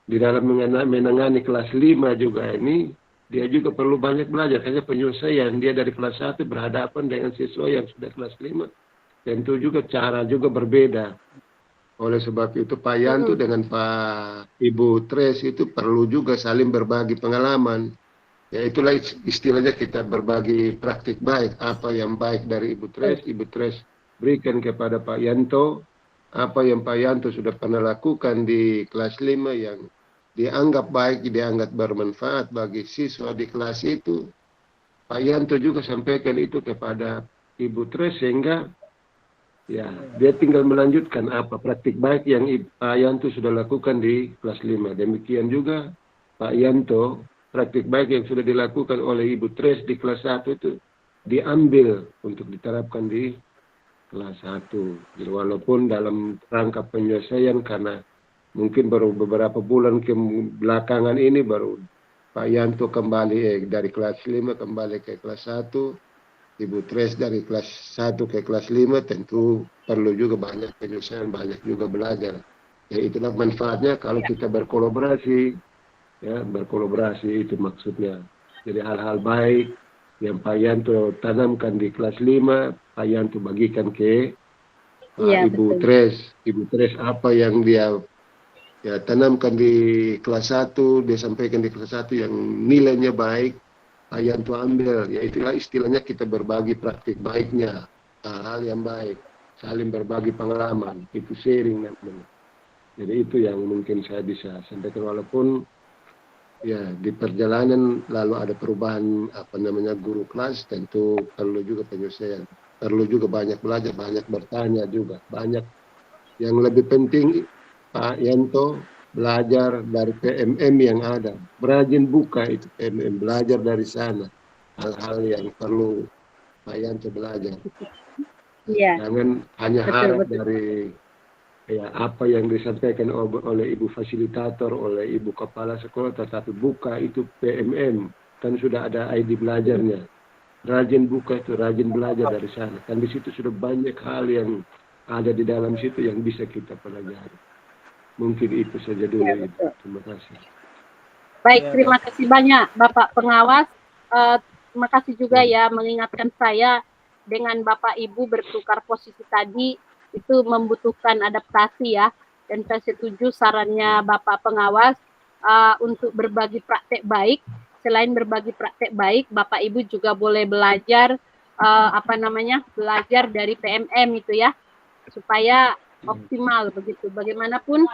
S3: di dalam menangani kelas 5 juga ini, dia juga perlu banyak belajar. Hanya penyelesaian dia dari kelas 1 berhadapan dengan siswa yang sudah kelas 5. Tentu juga cara juga berbeda. Oleh sebab itu Pak Yanto dengan Pak Ibu Tres itu perlu juga saling berbagi pengalaman. Ya itulah istilahnya kita berbagi praktik baik. Apa yang baik dari Ibu Tres berikan kepada Pak Yanto. Apa yang Pak Yanto sudah pernah lakukan di kelas 5 yang dianggap baik, dianggap bermanfaat bagi siswa di kelas itu, Pak Yanto juga sampaikan itu kepada Ibu Tres, sehingga dia tinggal melanjutkan apa praktik baik yang Pak Yanto sudah lakukan di kelas 5. Demikian juga Pak Yanto, praktik baik yang sudah dilakukan oleh Ibu Tres di kelas 1 itu diambil untuk diterapkan di kelas 1. Jadi walaupun dalam rangka penyelesaian, karena mungkin baru beberapa bulan ke belakangan ini baru Pak Yanto kembali dari kelas 5 kembali ke kelas 1. Ibu Tres dari kelas 1 ke kelas 5, tentu perlu juga banyak penyelesaian, banyak juga belajar. Ya itulah manfaatnya kalau kita berkolaborasi. Ya, berkolaborasi itu maksudnya. Jadi hal-hal baik yang Pak Yanto tanamkan di kelas 5, Pak Yanto bagikan ke Ibu Tres. Ibu Tres apa yang dia tanamkan di kelas 1, dia sampaikan di kelas 1 yang nilainya baik, Pak Yanto ambil. Ya itulah istilahnya kita berbagi praktik baiknya, hal yang baik, saling berbagi pengalaman, itu sharing namanya. Jadi itu yang mungkin saya bisa sampaikan, walaupun di perjalanan lalu ada perubahan guru kelas, tentu perlu juga penyelesaian, perlu juga banyak belajar, banyak bertanya juga, banyak. Yang lebih penting Pak Yanto belajar dari PMM yang ada, berajin buka itu PMM, belajar dari sana hal-hal yang perlu Pak Yanto belajar. Jangan hanya harap dari apa yang disampaikan oleh Ibu Fasilitator, oleh Ibu Kepala Sekolah, tetapi buka itu PMM, kan sudah ada ID belajarnya. Rajin buka itu, rajin belajar dari sana. Kan di situ sudah banyak hal yang ada di dalam situ yang bisa kita pelajari. Mungkin itu saja dulu. Terima kasih.
S1: Baik, terima kasih banyak Bapak Pengawas. Terima kasih juga mengingatkan saya dengan Bapak Ibu bertukar posisi tadi, itu membutuhkan adaptasi ya. Dan saya setuju sarannya Bapak Pengawas untuk berbagi praktek baik. Selain berbagi praktek baik, Bapak Ibu juga boleh belajar belajar dari PMM itu ya, supaya optimal begitu. Bagaimanapun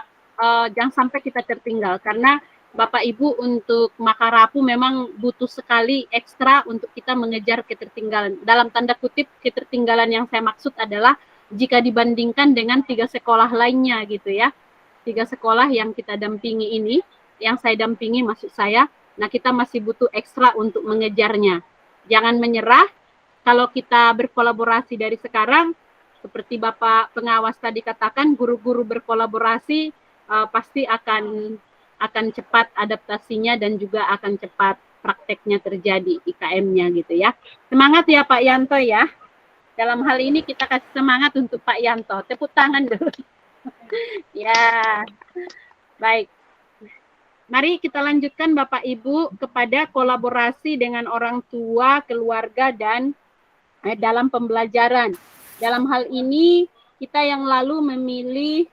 S1: jangan sampai kita tertinggal, karena Bapak Ibu untuk Makarapu memang butuh sekali ekstra untuk kita mengejar ketertinggalan. Dalam tanda kutip ketertinggalan yang saya maksud adalah jika dibandingkan dengan 3 sekolah lainnya gitu ya. 3 sekolah yang kita dampingi ini, yang saya dampingi maksud saya, nah kita masih butuh ekstra untuk mengejarnya. Jangan menyerah, kalau kita berkolaborasi dari sekarang, seperti Bapak Pengawas tadi katakan, guru-guru berkolaborasi pasti akan cepat adaptasinya dan juga akan cepat prakteknya terjadi, IKM-nya gitu ya. Semangat ya Pak Yanto ya. Dalam hal ini kita kasih semangat untuk Pak Yanto. Tepuk tangan dulu. Ya, baik. Mari kita lanjutkan Bapak Ibu kepada kolaborasi dengan orang tua, keluarga, dan dalam pembelajaran. Dalam hal ini kita yang lalu memilih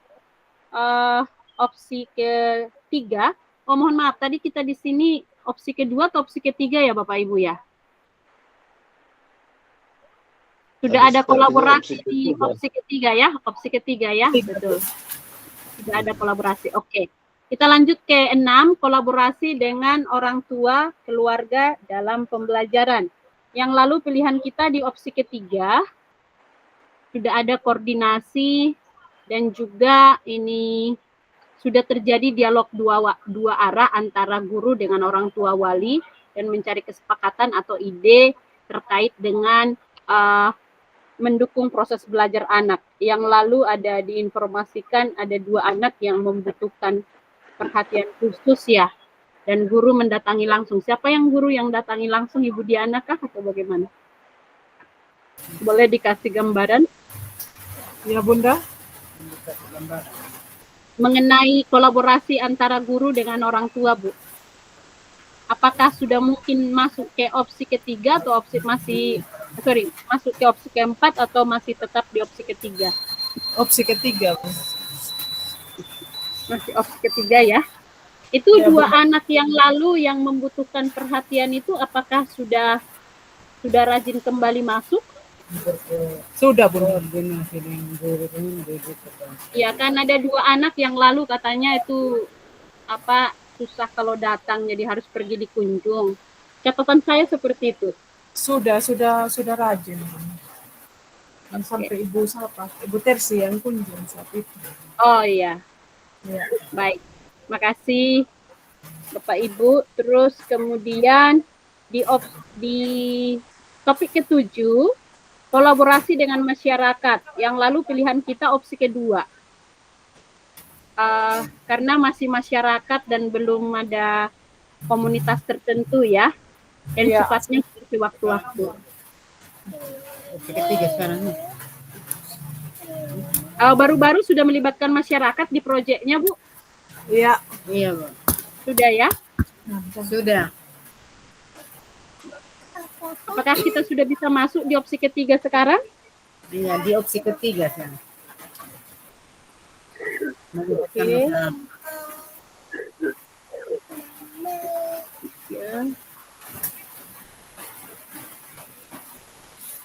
S1: opsi ketiga. Oh mohon maaf, tadi kita di sini opsi kedua atau opsi ketiga ya Bapak Ibu ya? Sudah ada kolaborasi di opsi ketiga ya, betul. Sudah ada kolaborasi. Oke. Kita lanjut ke 6, kolaborasi dengan orang tua, keluarga dalam pembelajaran. Yang lalu pilihan kita di opsi ketiga, sudah ada koordinasi dan juga ini sudah terjadi dialog dua arah antara guru dengan orang tua wali dan mencari kesepakatan atau ide terkait dengan mendukung proses belajar anak. Yang lalu ada diinformasikan ada 2 anak yang membutuhkan perhatian khusus ya, dan guru mendatangi langsung. Siapa yang guru yang datangi langsung, Ibu Diana kah atau bagaimana? Boleh dikasih gambaran?
S5: Ya Bunda.
S1: Mengenai kolaborasi antara guru dengan orang tua, Bu. Apakah sudah mungkin masuk ke opsi ketiga atau masuk ke opsi keempat atau masih tetap di opsi ketiga?
S5: Opsi ketiga.
S1: Masih opsi ketiga ya. Itu
S5: Ya,
S1: 2
S5: Bunda.
S1: anak yang lalu yang membutuhkan perhatian itu apakah sudah rajin kembali masuk?
S5: Sudah Bunda.
S1: Ya kan ada 2 anak yang lalu katanya itu susah kalau datang jadi harus pergi dikunjung. Catatan saya seperti itu.
S5: Sudah rajin. Dan sampai Ibu Tersi yang kunjung saat itu.
S1: Oh iya.
S5: Ya.
S1: Baik. Makasih Bapak Ibu. Terus kemudian di topik ke-7, kolaborasi dengan masyarakat. Yang lalu pilihan kita opsi kedua. Karena masih masyarakat dan belum ada komunitas tertentu ya. Dan
S5: Ya.
S1: sifatnya seperti waktu-waktu.
S4: Opsi ketiga sekarang nih.
S1: Baru-baru sudah melibatkan masyarakat di proyeknya, Bu?
S5: Iya.
S4: Iya, Bu.
S1: Sudah ya?
S4: Sudah.
S1: Apakah kita sudah bisa masuk di opsi ketiga sekarang?
S4: Iya, di opsi ketiga sekarang.
S1: Oke. Ya.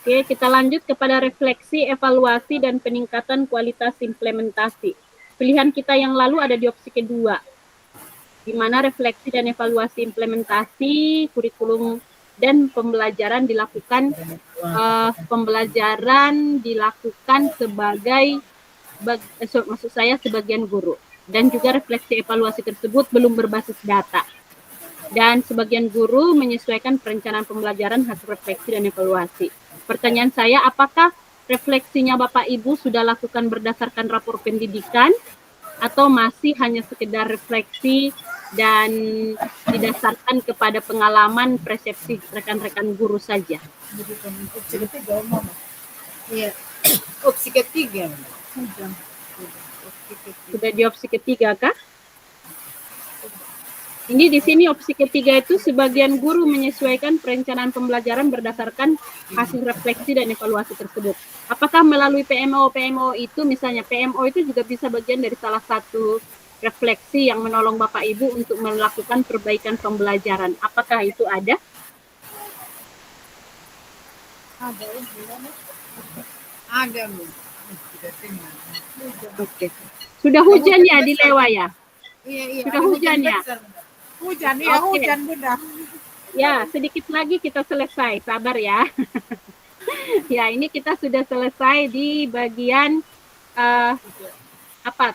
S1: Oke, kita lanjut kepada refleksi, evaluasi, dan peningkatan kualitas implementasi. Pilihan kita yang lalu ada di opsi kedua, di mana refleksi dan evaluasi implementasi kurikulum dan pembelajaran dilakukan sebagian guru, dan juga refleksi evaluasi tersebut belum berbasis data. Dan sebagian guru menyesuaikan perencanaan pembelajaran hasil refleksi dan evaluasi. Pertanyaan saya, apakah refleksinya Bapak Ibu sudah lakukan berdasarkan rapor pendidikan atau masih hanya sekedar refleksi dan didasarkan kepada pengalaman persepsi rekan-rekan guru saja?
S5: Opsi ketiga, Mama.
S4: Iya. Opsi ketiga.
S1: Sudah di opsi ketiga kah? Ini di sini opsi ketiga itu sebagian guru menyesuaikan perencanaan pembelajaran berdasarkan hasil refleksi dan evaluasi tersebut. Apakah melalui PMO itu, misalnya PMO itu juga bisa bagian dari salah satu refleksi yang menolong Bapak Ibu untuk melakukan perbaikan pembelajaran. Apakah itu ada?
S4: Ada, Bu.
S1: Oke. Sudah hujan ya di Lewa ya?
S4: Iya.
S1: Sudah hujan ya?
S5: Hujan, ya
S1: Oke.
S5: hujan Bunda.
S1: Ya, sedikit lagi kita selesai. Sabar ya. Ya, ini kita sudah selesai di bagian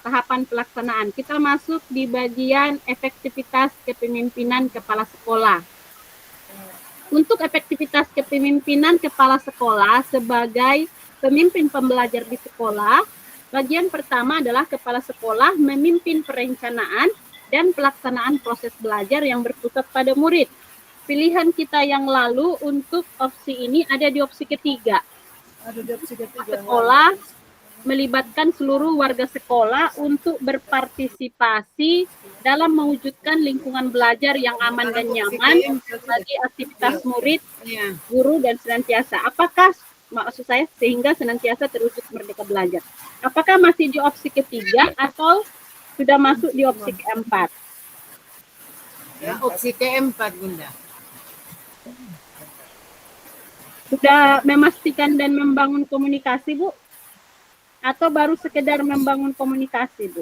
S1: tahapan pelaksanaan. Kita masuk di bagian efektivitas kepemimpinan kepala sekolah. Untuk efektivitas kepemimpinan kepala sekolah sebagai pemimpin pembelajar di sekolah, bagian pertama adalah kepala sekolah memimpin perencanaan dan pelaksanaan proses belajar yang berpusat pada murid. Pilihan kita yang lalu untuk opsi ini ada di opsi ketiga.
S5: Ada di opsi ketiga.
S1: Sekolah melibatkan seluruh warga sekolah untuk berpartisipasi dalam mewujudkan lingkungan belajar yang aman dan nyaman bagi aktivitas murid,
S4: Iya.
S1: guru, dan senantiasa. Maksud saya sehingga senantiasa terwujud merdeka belajar. Apakah masih di opsi ketiga atau sudah masuk di opsi keempat?
S4: Ya, opsi keempat, Bunda.
S1: Sudah memastikan dan membangun komunikasi, Bu? Atau baru sekedar membangun komunikasi, Bu?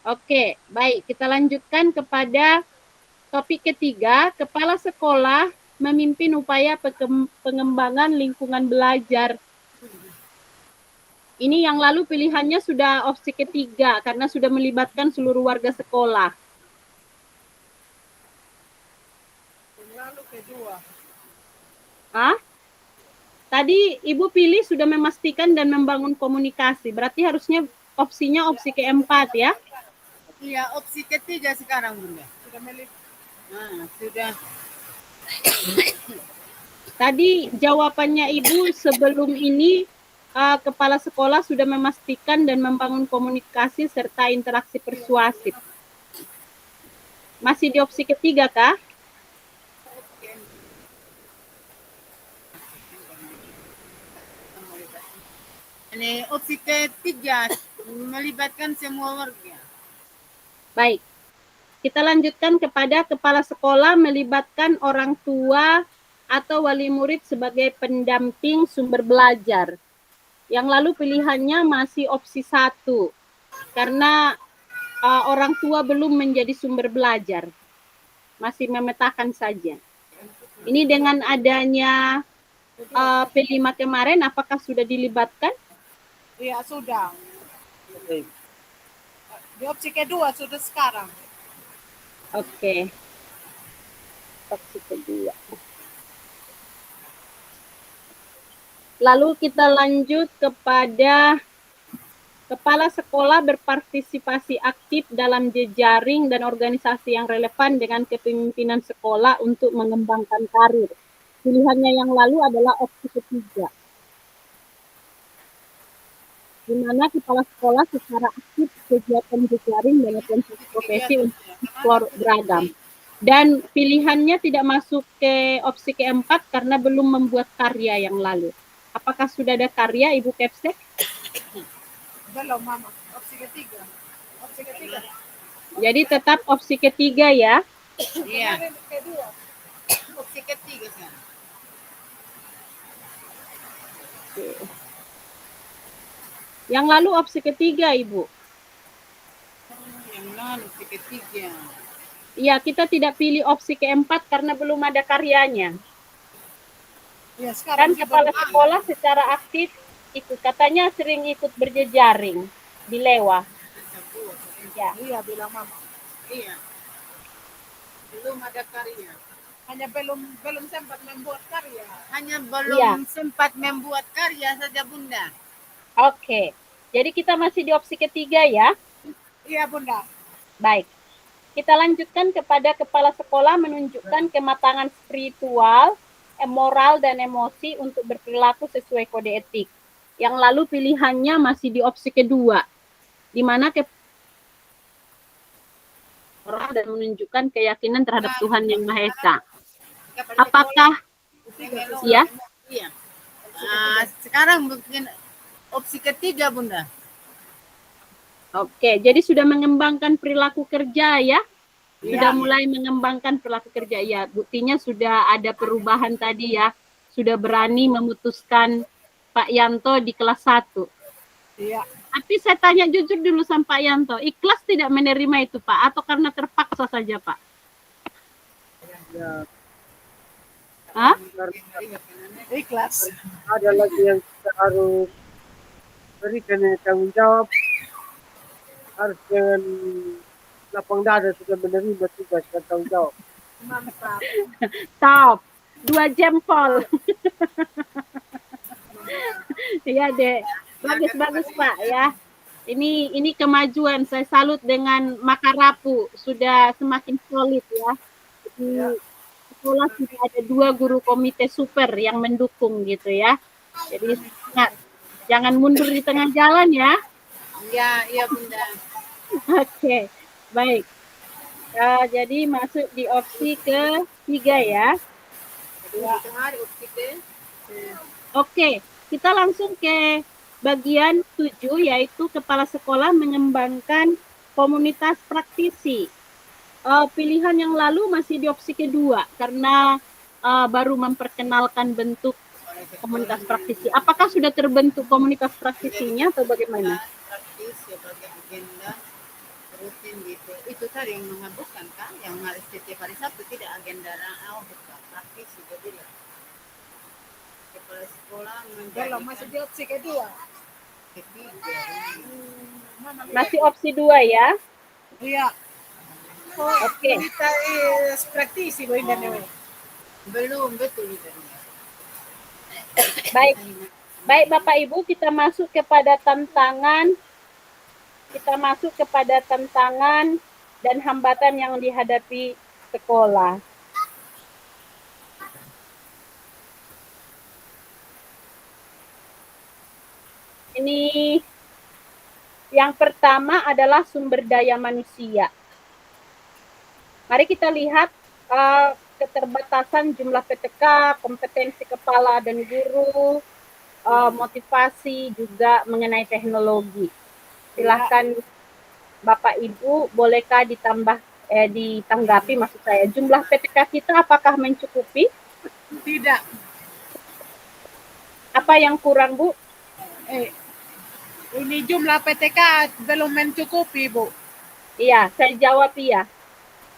S1: Oke, baik. Kita lanjutkan kepada topik ketiga, kepala sekolah memimpin upaya pengembangan lingkungan belajar. Ini yang lalu pilihannya sudah opsi ketiga karena sudah melibatkan seluruh warga sekolah.
S5: Lalu kedua.
S1: Ah? Tadi Ibu pilih sudah memastikan dan membangun komunikasi. Berarti harusnya opsinya opsi keempat ya?
S4: Iya, opsi ketiga sekarang Bunda.
S5: Sudah
S4: Sudah.
S1: Tadi jawabannya Ibu sebelum ini kepala sekolah sudah memastikan dan membangun komunikasi serta interaksi persuasif. Masih di opsi ketiga kah?
S4: Ini opsi ketiga melibatkan semua warga.
S1: Baik. Kita lanjutkan kepada kepala sekolah melibatkan orang tua atau wali murid sebagai pendamping sumber belajar. Yang lalu pilihannya masih opsi 1 karena orang tua belum menjadi sumber belajar. Masih memetakan saja. Ini dengan adanya P5 kemarin apakah sudah dilibatkan?
S5: Iya, sudah.
S7: Oke.
S5: Di opsi kedua sudah sekarang.
S1: Oke. Opsi kedua. Lalu kita lanjut kepada kepala sekolah berpartisipasi aktif dalam jejaring dan organisasi yang relevan dengan kepemimpinan sekolah untuk mengembangkan karir. Pilihannya yang lalu adalah opsi ketiga, di mana kepala sekolah secara aktif kegiatan jejaring dan organisasi profesi untuk eksplor beragam. Dan pilihannya tidak masuk ke opsi keempat karena belum membuat karya yang lalu. Apakah sudah ada karya Ibu Kepsek?
S5: Belum, Mama. Opsi ketiga. Opsi ketiga.
S1: Jadi tetap opsi ketiga ya.
S4: Iya,
S5: Kemarin kedua.
S4: opsi ketiga sekarang.
S1: Yang lalu opsi ketiga Ibu.
S4: Yang lalu opsi ketiga.
S1: Iya, kita tidak pilih opsi keempat karena belum ada karyanya.
S5: Ya,
S1: Kan
S5: sekarang
S1: kepala sekolah secara aktif ikut, katanya sering ikut berjejaring di Lewa. Ya.
S5: Iya, bilang Mama.
S4: Iya. Belum ada karya.
S5: Hanya belum sempat membuat karya.
S4: Hanya belum sempat membuat karya saja Bunda.
S1: Oke. Jadi kita masih di opsi ketiga ya.
S5: Iya, Bunda.
S1: Baik. Kita lanjutkan kepada kepala sekolah menunjukkan kematangan spiritual, moral, dan emosi untuk berperilaku sesuai kode etik. Yang lalu pilihannya masih di opsi kedua, di mana dan menunjukkan keyakinan terhadap Tuhan Yang Maha Esa. Apakah ya?
S4: Iya. Sekarang mungkin opsi ketiga Bunda.
S1: Oke, jadi sudah mengembangkan perilaku kerja ya? Sudah
S4: Ya.
S1: mulai mengembangkan perilaku kerja ya. Buktinya sudah ada perubahan tadi ya. Sudah berani memutuskan Pak Yanto di kelas 1.
S5: Iya.
S1: Tapi saya tanya jujur dulu sama Pak Yanto, ikhlas tidak menerima itu Pak atau karena terpaksa saja Pak?
S7: Ya,
S1: Hah?
S5: Ikhlas.
S7: ada lagi yang kita harus berikan tanggung jawab. Harus dengan lapang dada sudah menerima tugas dan tanggung jawab.
S5: Mantap.
S1: Top. 2 jempol. Iya deh. Bagus Pak ya. Ini kemajuan. Saya salut dengan Makarapu. Sudah semakin solid ya. Di sekolah sudah ada 2 guru komite super yang mendukung gitu ya. Jadi jangan mundur di tengah jalan ya.
S4: Iya Bunda.
S1: Oke, baik. Jadi masuk di opsi ketiga ya. Oke, kita langsung ke bagian 7 yaitu kepala sekolah mengembangkan komunitas praktisi. Pilihan yang lalu masih di opsi kedua karena baru memperkenalkan bentuk komunitas praktisi. Apakah sudah terbentuk komunitas praktisinya atau bagaimana?
S4: Praktis sebagai agenda rutin gitu. Itu tadi yang menghabiskan kan, yang harus setiap hari Sabtu tidak agenda bukan praktis itu dia. Kepala sekolah
S5: Kalau masuk di opsi kedua.
S4: ketiga.
S1: Masih opsi 2 ya.
S5: Iya.
S1: Oke.
S5: Kita praktisi loh ini.
S4: Belum betul itu.
S1: Baik. Baik Bapak Ibu, kita masuk kepada tantangan. Kita masuk kepada tantangan dan hambatan yang dihadapi sekolah. Ini yang pertama adalah sumber daya manusia. Mari kita lihat keterbatasan jumlah PTK, kompetensi kepala dan guru, motivasi juga mengenai teknologi. Silahkan Bapak Ibu, bolehkah ditanggapi maksud saya, jumlah PTK kita apakah mencukupi?
S5: Tidak.
S1: Apa yang kurang, Bu?
S5: Ini jumlah PTK belum mencukupi, Bu.
S1: Iya, saya jawab iya.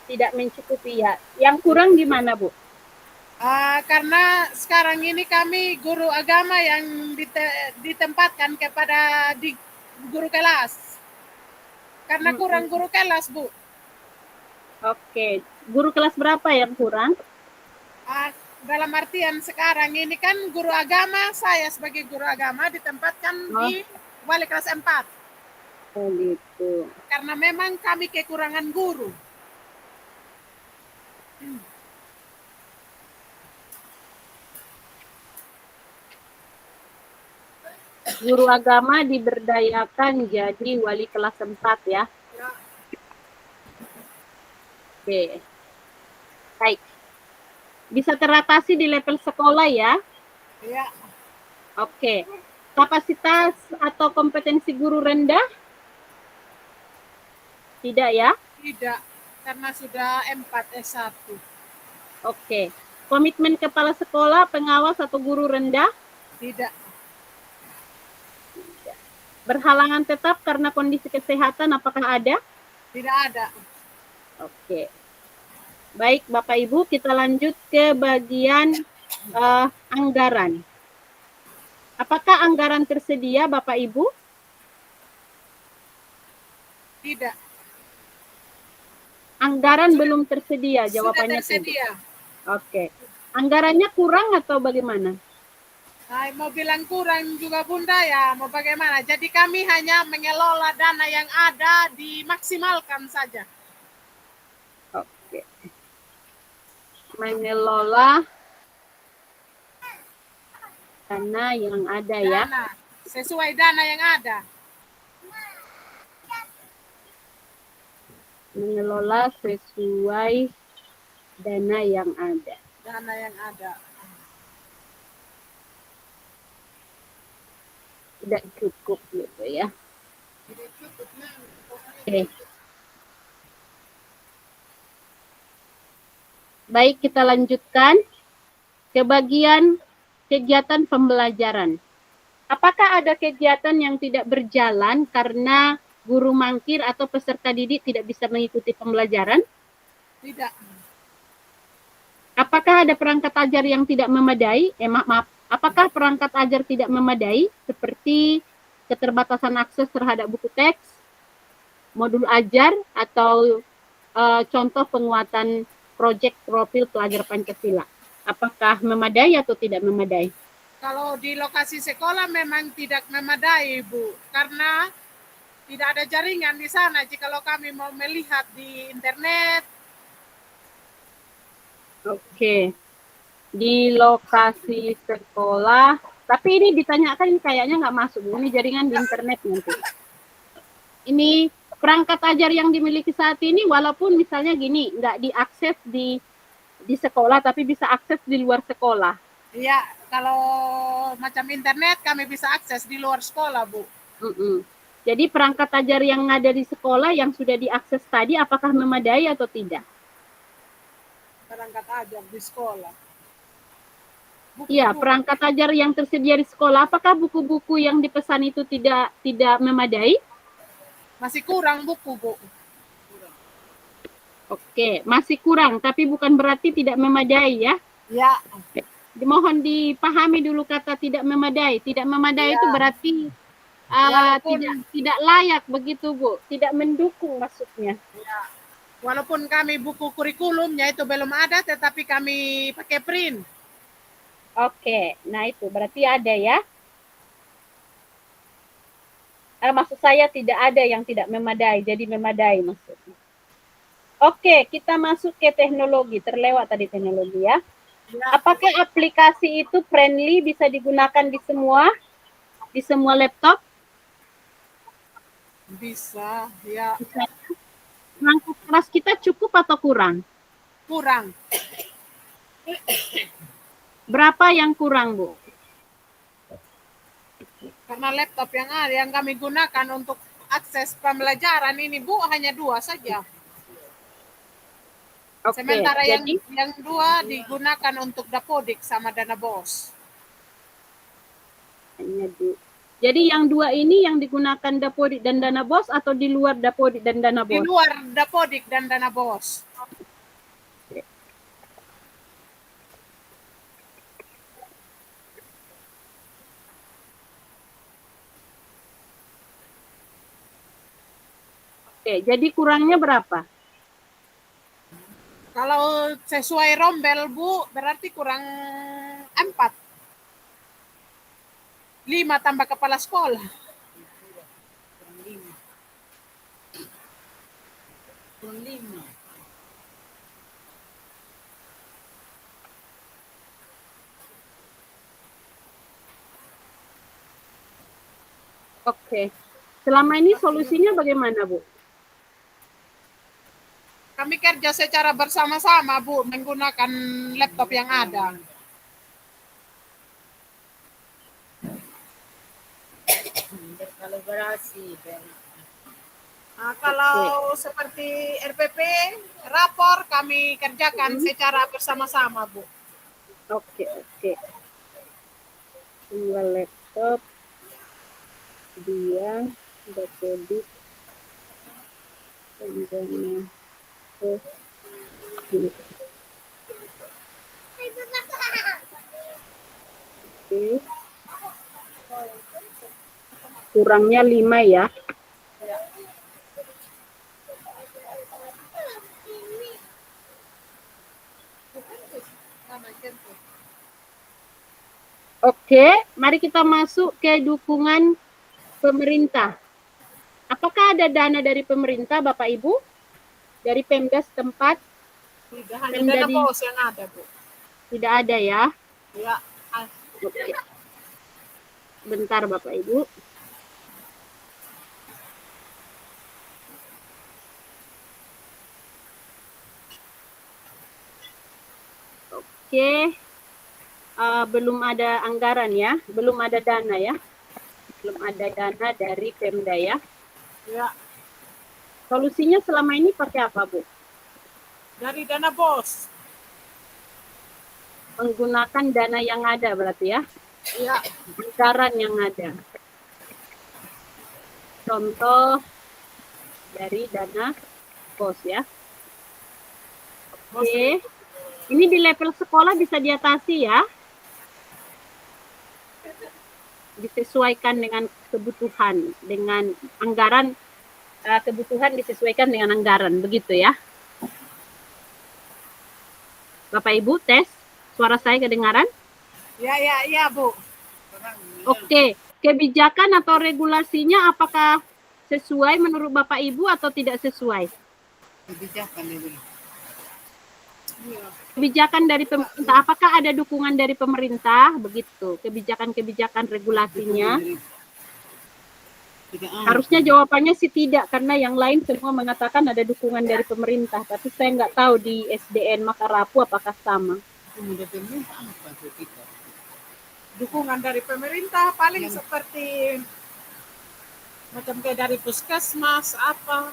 S1: Tidak mencukupi ya. Yang kurang di mana, Bu?
S5: Karena sekarang ini kami guru agama yang ditempatkan kepada guru kelas. Karena kurang guru kelas, Bu.
S1: Oke. Guru kelas berapa yang kurang?
S5: Dalam artian sekarang ini kan guru agama, saya sebagai guru agama ditempatkan di wali kelas 4.
S1: Oh gitu.
S5: Karena memang kami kekurangan guru.
S1: Guru agama diberdayakan jadi wali kelas 4 ya. Oke. Baik. Bisa teratasi di level sekolah ya.
S5: Iya.
S1: Oke. Kapasitas atau kompetensi guru rendah? Tidak ya?
S5: Tidak, karena sudah 4 S1.
S1: Oke. Komitmen kepala sekolah, pengawas atau guru rendah?
S5: Tidak.
S1: Berhalangan tetap karena kondisi kesehatan apakah ada?
S5: Tidak ada.
S1: Oke. Baik Bapak Ibu, kita lanjut ke bagian anggaran. Apakah anggaran tersedia Bapak Ibu?
S5: Tidak.
S1: Anggaran belum tersedia, jawabannya
S5: Sudah tersedia.
S1: Oke. Anggarannya kurang atau bagaimana?
S5: Mau bilang kurang juga Bunda ya, mau bagaimana? Jadi kami hanya mengelola dana yang ada, dimaksimalkan saja.
S1: Oke. Mengelola dana yang ada ya.
S5: Dana, sesuai dana yang ada.
S1: Mengelola sesuai dana yang ada.
S5: Dana yang ada.
S1: Tidak cukup gitu ya. Oke. Baik, kita lanjutkan ke bagian kegiatan pembelajaran. Apakah ada kegiatan yang tidak berjalan karena guru mangkir atau peserta didik tidak bisa mengikuti pembelajaran?
S5: Tidak.
S1: Apakah ada perangkat ajar yang tidak memadai? Apakah perangkat ajar tidak memadai seperti keterbatasan akses terhadap buku teks, modul ajar, atau contoh penguatan proyek profil pelajar Pancasila? Apakah memadai atau tidak memadai?
S5: Kalau di lokasi sekolah memang tidak memadai, Bu, karena tidak ada jaringan di sana. Jikalau kami mau melihat di internet.
S1: Oke. Di lokasi sekolah, tapi ini ditanyakan kayaknya nggak masuk. Ini jaringan di internet nanti. Ini perangkat ajar yang dimiliki saat ini, walaupun misalnya gini, nggak diakses di sekolah, tapi bisa akses di luar sekolah.
S5: Iya, kalau macam internet kami bisa akses di luar sekolah, Bu.
S1: Jadi perangkat ajar yang ada di sekolah yang sudah diakses tadi, apakah memadai atau tidak?
S5: Perangkat ajar di sekolah.
S1: Iya, perangkat ajar yang tersedia di sekolah, apakah buku-buku yang dipesan itu tidak memadai?
S5: Masih kurang buku, Bu.
S1: Oke, masih kurang, tapi bukan berarti tidak memadai ya.
S8: Ya,
S1: Dimohon dipahami dulu kata tidak memadai. Tidak memadai
S8: Ya.
S1: itu berarti
S8: Walaupun-
S1: tidak layak begitu Bu, tidak mendukung maksudnya.
S8: walaupun kami buku kurikulumnya itu belum ada, tetapi kami pakai print.
S1: Oke, nah itu berarti ada ya. Maksud saya tidak ada yang tidak memadai, jadi memadai maksudnya. Oke, kita masuk ke teknologi. Terlewat tadi teknologi ya.
S8: Ya,
S1: Apakah aplikasi itu friendly, bisa digunakan di semua laptop?
S8: bisa, ya
S1: Perangkat keras kita cukup atau kurang?
S8: kurang.
S1: Berapa yang kurang, Bu?
S8: Karena laptop yang ada yang kami gunakan untuk akses pembelajaran ini Bu hanya 2 saja.
S1: Oke,
S8: Sementara
S1: jadi
S8: yang 2 digunakan untuk Dapodik sama Dana Bos.
S1: hanya jadi yang 2 ini yang digunakan Dapodik dan Dana Bos atau di luar Dapodik dan Dana
S8: Di
S1: Bos?
S8: luar Dapodik dan Dana Bos.
S1: Oke, jadi kurangnya berapa?
S8: Kalau sesuai rombel Bu berarti kurang 4. 5 tambah kepala sekolah. Kurang 5.
S1: Oke. Selama ini solusinya bagaimana, Bu?
S8: Kami kerja secara bersama-sama Bu menggunakan laptop yang ada.
S4: Berkolaborasi.
S8: Nah, kalau seperti RPP, rapor kami kerjakan secara bersama-sama, Bu.
S1: Oke. Tinggal laptop, dia, Dapodik, dan Dana Bos. Oke. Kurangnya 5 ya. Oke, mari kita masuk ke dukungan pemerintah. Apakah ada dana dari pemerintah, Bapak Ibu? Dari Pemda setempat?
S8: Tidak hanya
S1: Pemda
S8: Dana
S1: di-
S8: Bos yang ada, Bu.
S1: Tidak ada ya.
S8: Ya,
S1: Oke. Bentar Bapak Ibu. Oke. Belum ada anggaran ya, belum ada dana ya. Belum ada dana dari Pemda ya.
S8: ya,
S1: Solusinya selama ini pakai apa, Bu?
S8: dari Dana Bos.
S1: Menggunakan dana yang ada berarti ya.
S8: Ya,
S1: Anggaran yang ada. Contoh dari dana BOS ya.
S8: Bos.
S1: Oke. Ini di level sekolah bisa diatasi ya. Disesuaikan dengan kebutuhan, dengan anggaran, kebutuhan disesuaikan dengan anggaran, begitu ya. Bapak Ibu, tes. Suara saya kedengaran?
S8: Ya, Bu.
S1: Oke. Kebijakan atau regulasinya apakah sesuai menurut Bapak Ibu atau tidak sesuai?
S4: Kebijakan ini.
S1: Kebijakan dari pemerintah, apakah ada dukungan dari pemerintah? Begitu, kebijakan-kebijakan regulasinya. Harusnya jawabannya sih tidak, karena yang lain semua mengatakan ada dukungan dari pemerintah. Tapi saya nggak tahu di SDN Makarapu apakah sama.
S8: Dukungan dari pemerintah paling seperti macam kayak dari puskesmas apa.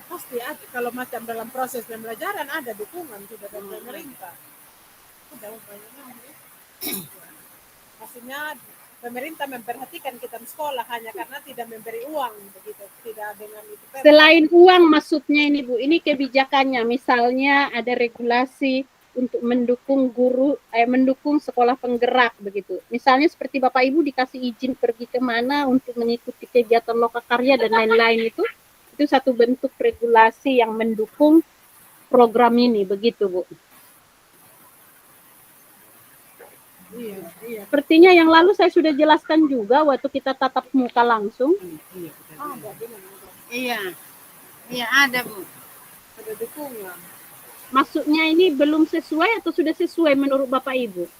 S8: Pasti ada, kalau macam dalam proses pembelajaran ada dukungan sudah dari pemerintah. Pastinya pemerintah memperhatikan kita di sekolah hanya karena tidak memberi uang begitu, tidak dengan itu.
S1: Selain uang maksudnya ini Bu, ini kebijakannya. Misalnya ada regulasi untuk mendukung guru, mendukung sekolah penggerak begitu. Misalnya seperti Bapak Ibu dikasih izin pergi kemana untuk mengikuti kegiatan lokakarya dan lain-lain itu satu bentuk regulasi yang mendukung program ini begitu Bu.
S8: Iya.
S1: Sepertinya yang lalu saya sudah jelaskan juga waktu kita tatap muka langsung.
S4: Iya. Iya ada Bu.
S8: Ada dukungan.
S1: Maksudnya ini belum sesuai atau sudah sesuai menurut Bapak Ibu?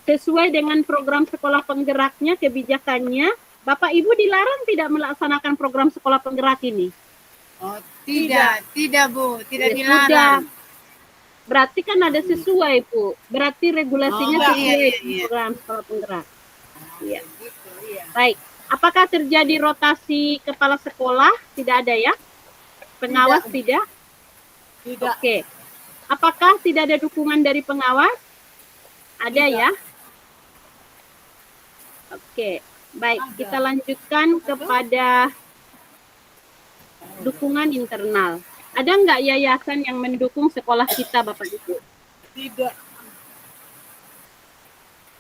S1: Sesuai dengan program sekolah penggeraknya, kebijakannya, Bapak Ibu dilarang tidak melaksanakan program sekolah penggerak ini?
S4: Oh, tidak Bu, tidak
S1: Ya,
S4: dilarang.
S1: sudah. Berarti kan ada sesuai Bu. Berarti regulasinya
S4: Oh,
S1: sesuai
S4: iya.
S1: dengan program sekolah penggerak. Iya.
S4: Gitu, iya.
S1: Baik. Apakah terjadi rotasi kepala sekolah? Tidak ada ya? Pengawas tidak?
S8: Tidak.
S1: Oke. Apakah tidak ada dukungan dari pengawas? Ada
S8: Tidak.
S1: ya? Oke. Baik,
S8: Ada.
S1: kita lanjutkan kepada dukungan internal. Ada nggak yayasan yang mendukung sekolah kita, Bapak Ibu?
S8: Tidak.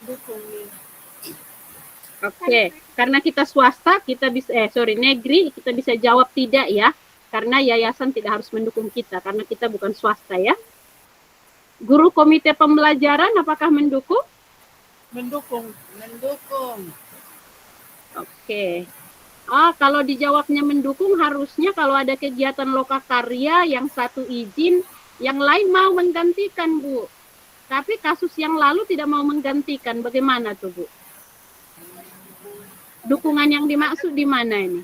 S8: Dukung ini.
S1: Oke, karena kita swasta, kita bisa negeri, kita bisa jawab tidak ya, karena yayasan tidak harus mendukung kita, karena kita bukan swasta ya. Guru komite pembelajaran apakah mendukung?
S8: Mendukung.
S1: Oke. Kalau dijawabnya mendukung, harusnya kalau ada kegiatan lokakarya yang satu izin, yang lain mau menggantikan, Bu. Tapi kasus yang lalu tidak mau menggantikan, bagaimana tuh, Bu? Dukungan yang dimaksud di mana ini?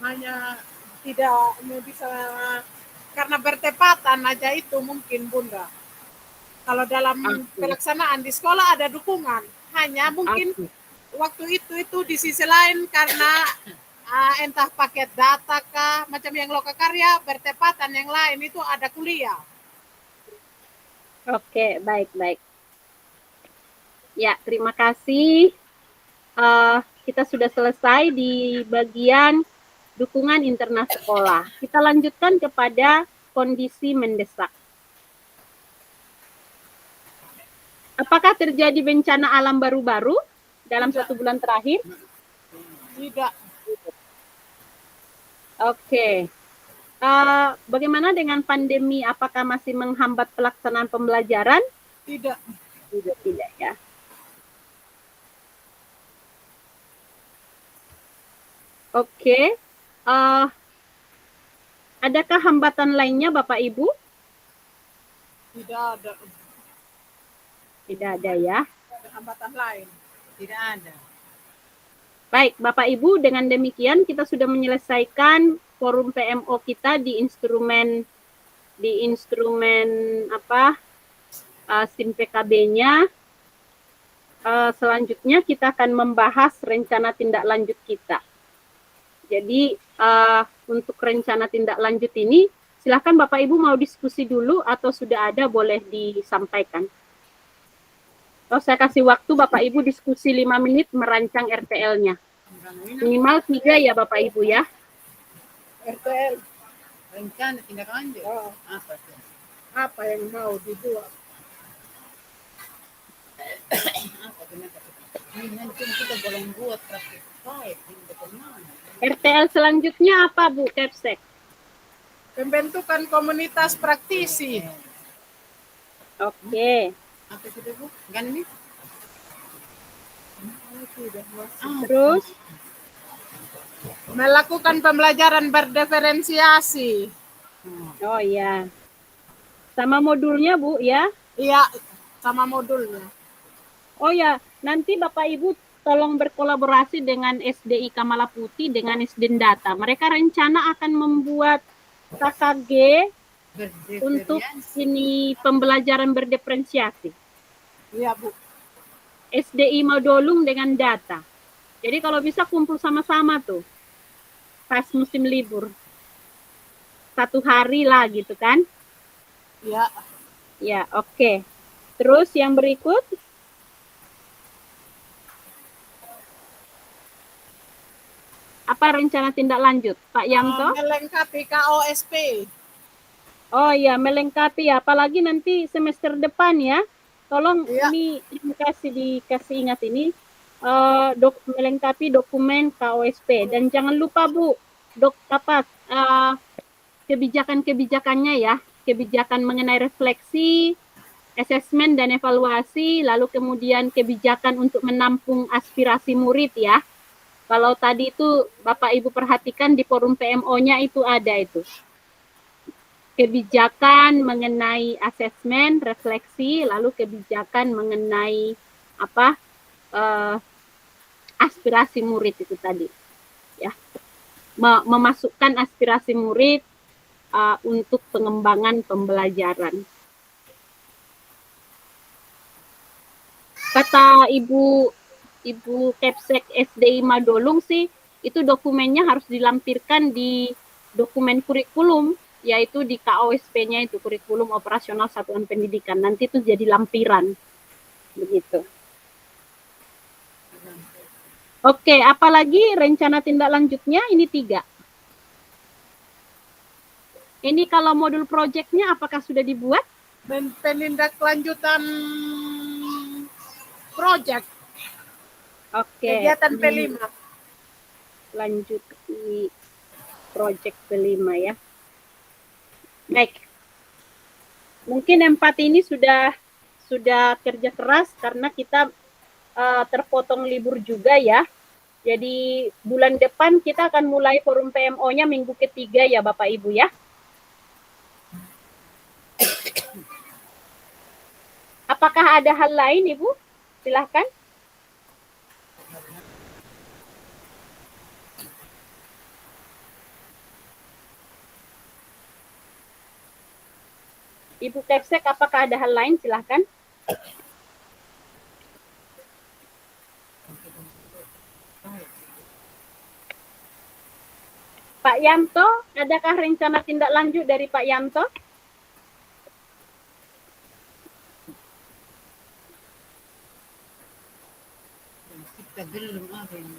S8: Hanya tidak bisa karena bertepatan aja itu mungkin Bunda. Kalau dalam pelaksanaan di sekolah ada dukungan, hanya mungkin waktu itu di sisi lain karena entah paket data kah, macam yang lokakarya bertepatan, yang lain itu ada kuliah.
S1: Oke, baik. Ya, terima kasih. Kita sudah selesai di bagian dukungan internal sekolah. Kita lanjutkan kepada kondisi mendesak. Apakah terjadi bencana alam baru-baru dalam 1 bulan terakhir?
S8: Tidak.
S1: Oke. Bagaimana dengan pandemi? Apakah masih menghambat pelaksanaan pembelajaran?
S8: Tidak.
S1: Tidak ya. Oke. Adakah hambatan lainnya Bapak Ibu?
S8: Tidak ada.
S1: Tidak ada ya.
S8: Ada hambatan lain.
S4: Tidak ada.
S1: Baik, Bapak Ibu, dengan demikian kita sudah menyelesaikan forum PMO kita di instrumen SIM PKB-nya. Selanjutnya kita akan membahas rencana tindak lanjut kita. Jadi untuk rencana tindak lanjut ini, silakan Bapak Ibu mau diskusi dulu atau sudah ada boleh disampaikan. Saya kasih waktu Bapak Ibu diskusi 5 menit merancang RTL-nya. Minimal 3 ya Bapak Ibu ya.
S8: RTL.
S4: Rencana tindak lanjut.
S8: Oh.
S4: Apa tuh?
S8: Apa yang mau dibuat?
S4: Apa ternyata? Ini nanti kita boleh buat praktik baik.
S1: RTL selanjutnya apa Bu Kepsek?
S8: Pembentukan komunitas praktisi.
S1: Oke.
S4: Apa itu Bu? Kan ini?
S1: Terus
S8: Melakukan pembelajaran berdiferensiasi.
S1: oh iya. Sama modulnya Bu ya.
S8: Iya, sama modulnya.
S1: Oh ya, nanti Bapak Ibu tolong berkolaborasi dengan SDI Kamala Putih dengan SDN Data. Mereka rencana akan membuat KKG untuk ini pembelajaran berdiferensiasi.
S8: Iya, Bu.
S1: SDI Modulung dengan data. Jadi kalau bisa kumpul sama-sama tuh. Pas musim libur. 1 hari lah gitu kan.
S8: Iya.
S1: Ya, oke. Terus yang berikut, apa rencana tindak lanjut, Pak Yanto?
S8: Melengkapi KOSP.
S1: Oh iya, melengkapi ya, apalagi nanti semester depan ya. Tolong
S8: Iya.
S1: ini dikasih ingat ini melengkapi dokumen KOSP dan jangan lupa Bu, kebijakan-kebijakannya ya, kebijakan mengenai refleksi, asesmen dan evaluasi, lalu kemudian kebijakan untuk menampung aspirasi murid ya. Kalau tadi itu Bapak Ibu perhatikan di forum PMO-nya itu ada itu. Kebijakan mengenai asesmen, refleksi, lalu kebijakan mengenai aspirasi murid itu tadi, ya, memasukkan aspirasi murid untuk pengembangan pembelajaran. Kata Ibu Kepsek SDI Madolung sih, itu dokumennya harus dilampirkan di dokumen kurikulum, yaitu di KOSP-nya itu, kurikulum operasional satuan pendidikan. Nanti itu jadi lampiran. Begitu. Oke, apalagi rencana tindak lanjutnya ini 3. Ini kalau modul proyeknya apakah sudah dibuat?
S8: Penindaklanjutan proyek.
S1: Oke.
S8: Kegiatan P5.
S1: Lanjut di proyek P5 ya. Baik. Mungkin 4 ini sudah kerja keras karena kita terpotong libur juga ya. Jadi bulan depan kita akan mulai forum PMO-nya minggu ketiga ya Bapak Ibu ya. Apakah ada hal lain Ibu? Silahkan. Ibu Kepsek, apakah ada hal lain? Silahkan. Pak Yanto, adakah rencana tindak lanjut dari Pak Yanto?
S4: Kita belum ada yang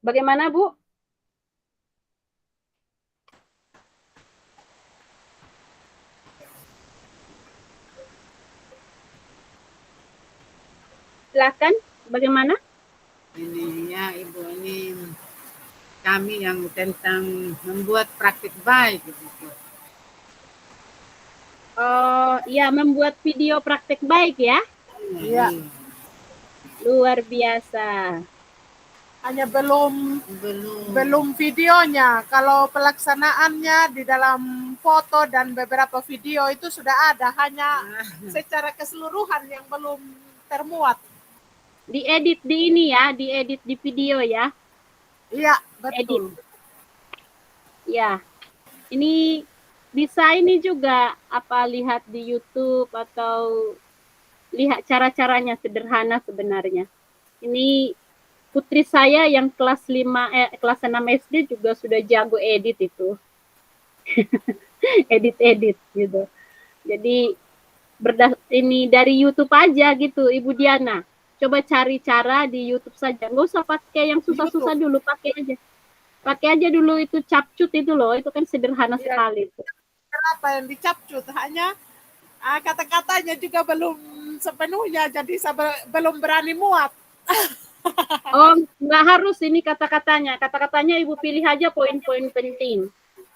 S1: Bagaimana Bu? Silakan, bagaimana?
S4: ini ya Ibu, ini kami yang tentang membuat praktik baik gitu.
S1: Oh, ya, membuat video praktek baik ya.
S8: Iya.
S1: Luar biasa.
S8: Hanya belum videonya. Kalau pelaksanaannya di dalam foto dan beberapa video itu sudah ada, hanya secara keseluruhan yang belum termuat.
S1: Diedit di ini ya, diedit di video ya.
S8: Iya, betul.
S1: Ya. Ini bisa ini juga lihat di YouTube atau lihat cara-caranya, sederhana sebenarnya. Ini putri saya yang kelas 6 SD juga sudah jago edit itu. Edit gitu. Jadi ini dari YouTube aja gitu, Ibu Diana. Coba cari cara di YouTube saja. Nggak usah pakai yang susah-susah dulu, pakai aja. Pakai aja dulu itu capcut itu loh, itu kan sederhana sekali.
S8: Apa yang dicapcut, hanya kata-katanya juga belum sepenuhnya, jadi saya belum berani muat.
S1: Oh, nggak harus ini kata-katanya. Kata-katanya Ibu pilih aja poin-poin penting.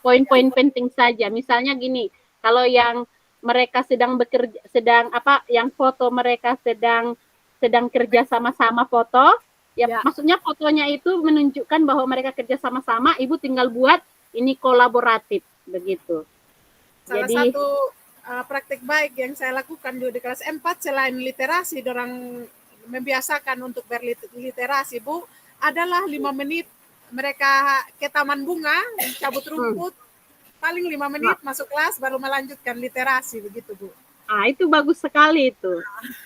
S1: Poin-poin penting saja. Misalnya gini, kalau yang mereka sedang bekerja, yang foto mereka sedang kerja sama-sama foto, ya maksudnya fotonya itu menunjukkan bahwa mereka kerja sama-sama, Ibu tinggal buat ini kolaboratif begitu.
S8: Salah
S1: Jadi
S8: satu praktik baik yang saya lakukan juga di kelas 4 selain literasi, dorang membiasakan untuk berliterasi, Bu, adalah 5 menit mereka ke taman bunga, cabut rumput, paling 5 menit masuk kelas baru melanjutkan literasi begitu, Bu.
S1: itu bagus sekali itu.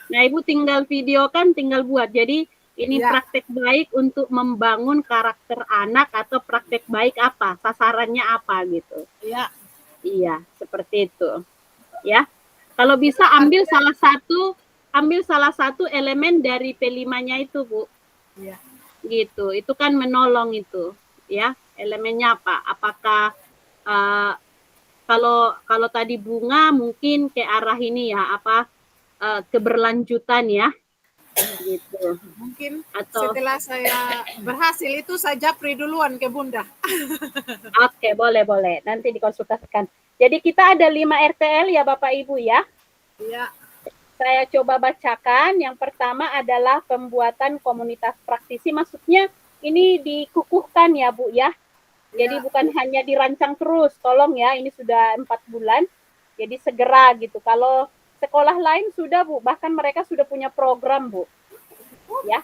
S1: Nah, Ibu tinggal videokan, tinggal buat. Jadi ini
S8: Ya.
S1: praktek baik untuk membangun karakter anak atau praktek baik apa, sasarannya apa gitu.
S8: Iya.
S1: Iya, seperti itu. Ya. Kalau bisa ambil salah satu elemen dari P5-nya itu, Bu.
S8: Iya.
S1: Gitu. Itu kan menolong itu, ya. Elemennya apa? Apakah kalau tadi bunga mungkin ke arah ini ya, keberlanjutan ya. Gitu.
S8: Mungkin
S1: Atau
S8: setelah saya berhasil itu saya japri duluan ke Bunda.
S1: Oke, boleh. Nanti dikonsultasikan. Jadi kita ada 5 RTL ya Bapak Ibu ya.
S8: Iya.
S1: Saya coba bacakan. Yang pertama adalah pembuatan komunitas praktisi. Maksudnya ini dikukuhkan ya Bu ya. Jadi bukan hanya dirancang terus. Tolong ya, ini sudah 4 bulan. Jadi segera gitu. Kalau sekolah lain sudah Bu, bahkan mereka sudah punya program Bu. Ya.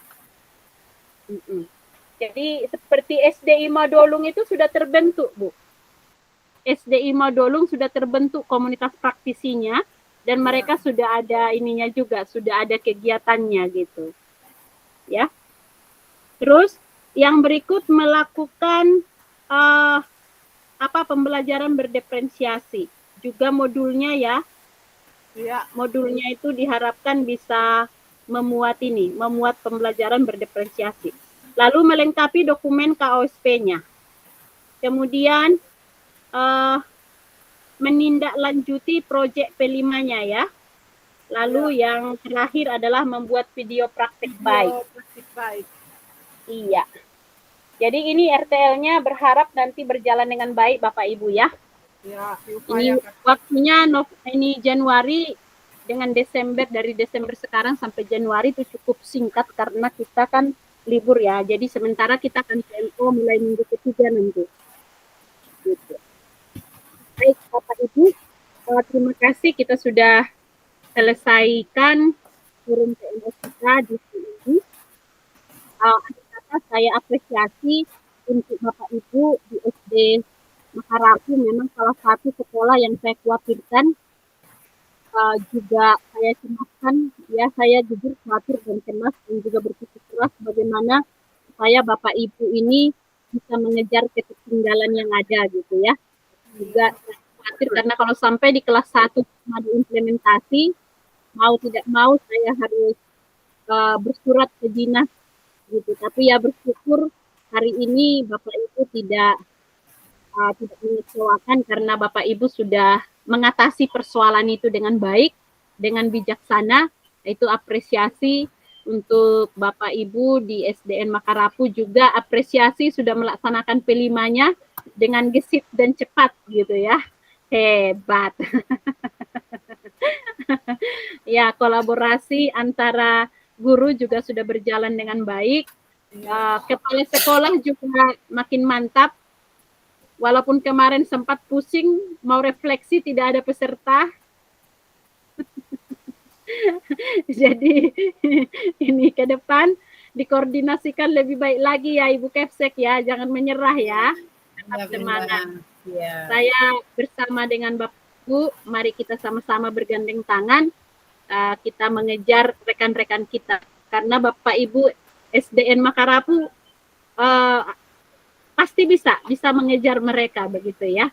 S1: Jadi seperti SDI Madolung itu sudah terbentuk Bu. SDI Madolung sudah terbentuk komunitas praktisinya dan mereka sudah ada ininya juga, sudah ada kegiatannya gitu. Ya. Terus yang berikut melakukan pembelajaran berdiferensiasi. Juga modulnya ya.
S8: Iya.
S1: Modulnya itu diharapkan bisa memuat pembelajaran berdiferensiasi. Lalu melengkapi dokumen KOSP-nya. Kemudian menindaklanjuti proyek P5-nya ya. Lalu yang terakhir adalah membuat video praktik baik.
S8: Praktik baik.
S1: Iya. Jadi ini RTL-nya berharap nanti berjalan dengan baik Bapak Ibu ya.
S8: Ya,
S1: Ini waktunya ini Januari dengan Desember, dari Desember sekarang sampai Januari itu cukup singkat karena kita kan libur ya. Jadi sementara kita akan PMO mulai minggu ketiga nanti. Gitu. Baik Bapak Ibu, terima kasih kita sudah selesaikan forum PMO kita di sini. Saya apresiasi untuk Bapak Ibu di SD Makarapu, memang salah satu sekolah yang saya khawatirkan, juga saya cemaskan, ya saya jujur khawatir dan cemas dan juga berpikir keras bagaimana supaya Bapak Ibu ini bisa mengejar ketertinggalan yang ada gitu ya. Juga khawatir karena kalau sampai di kelas 1 cuma diimplementasi, mau tidak mau saya harus bersurat ke dinas gitu. Tapi ya bersyukur hari ini Bapak Ibu tidak mengecewakan karena Bapak Ibu sudah mengatasi persoalan itu dengan baik, dengan bijaksana. Itu apresiasi untuk Bapak Ibu di SDN Makarapu, juga apresiasi sudah melaksanakan P5-nya dengan gesit dan cepat gitu ya. Hebat. Ya, kolaborasi antara guru juga sudah berjalan dengan baik. Kepala sekolah juga makin mantap. Walaupun kemarin sempat pusing, mau refleksi tidak ada peserta. Jadi ini ke depan dikoordinasikan lebih baik lagi ya Ibu Kepsek ya, jangan menyerah ya. Tetap semangat.
S4: Ya.
S1: Saya bersama dengan Bapak Ibu, mari kita sama-sama bergandeng tangan, kita mengejar rekan-rekan kita. Karena Bapak Ibu SDN Makarapu pasti bisa mengejar mereka begitu ya.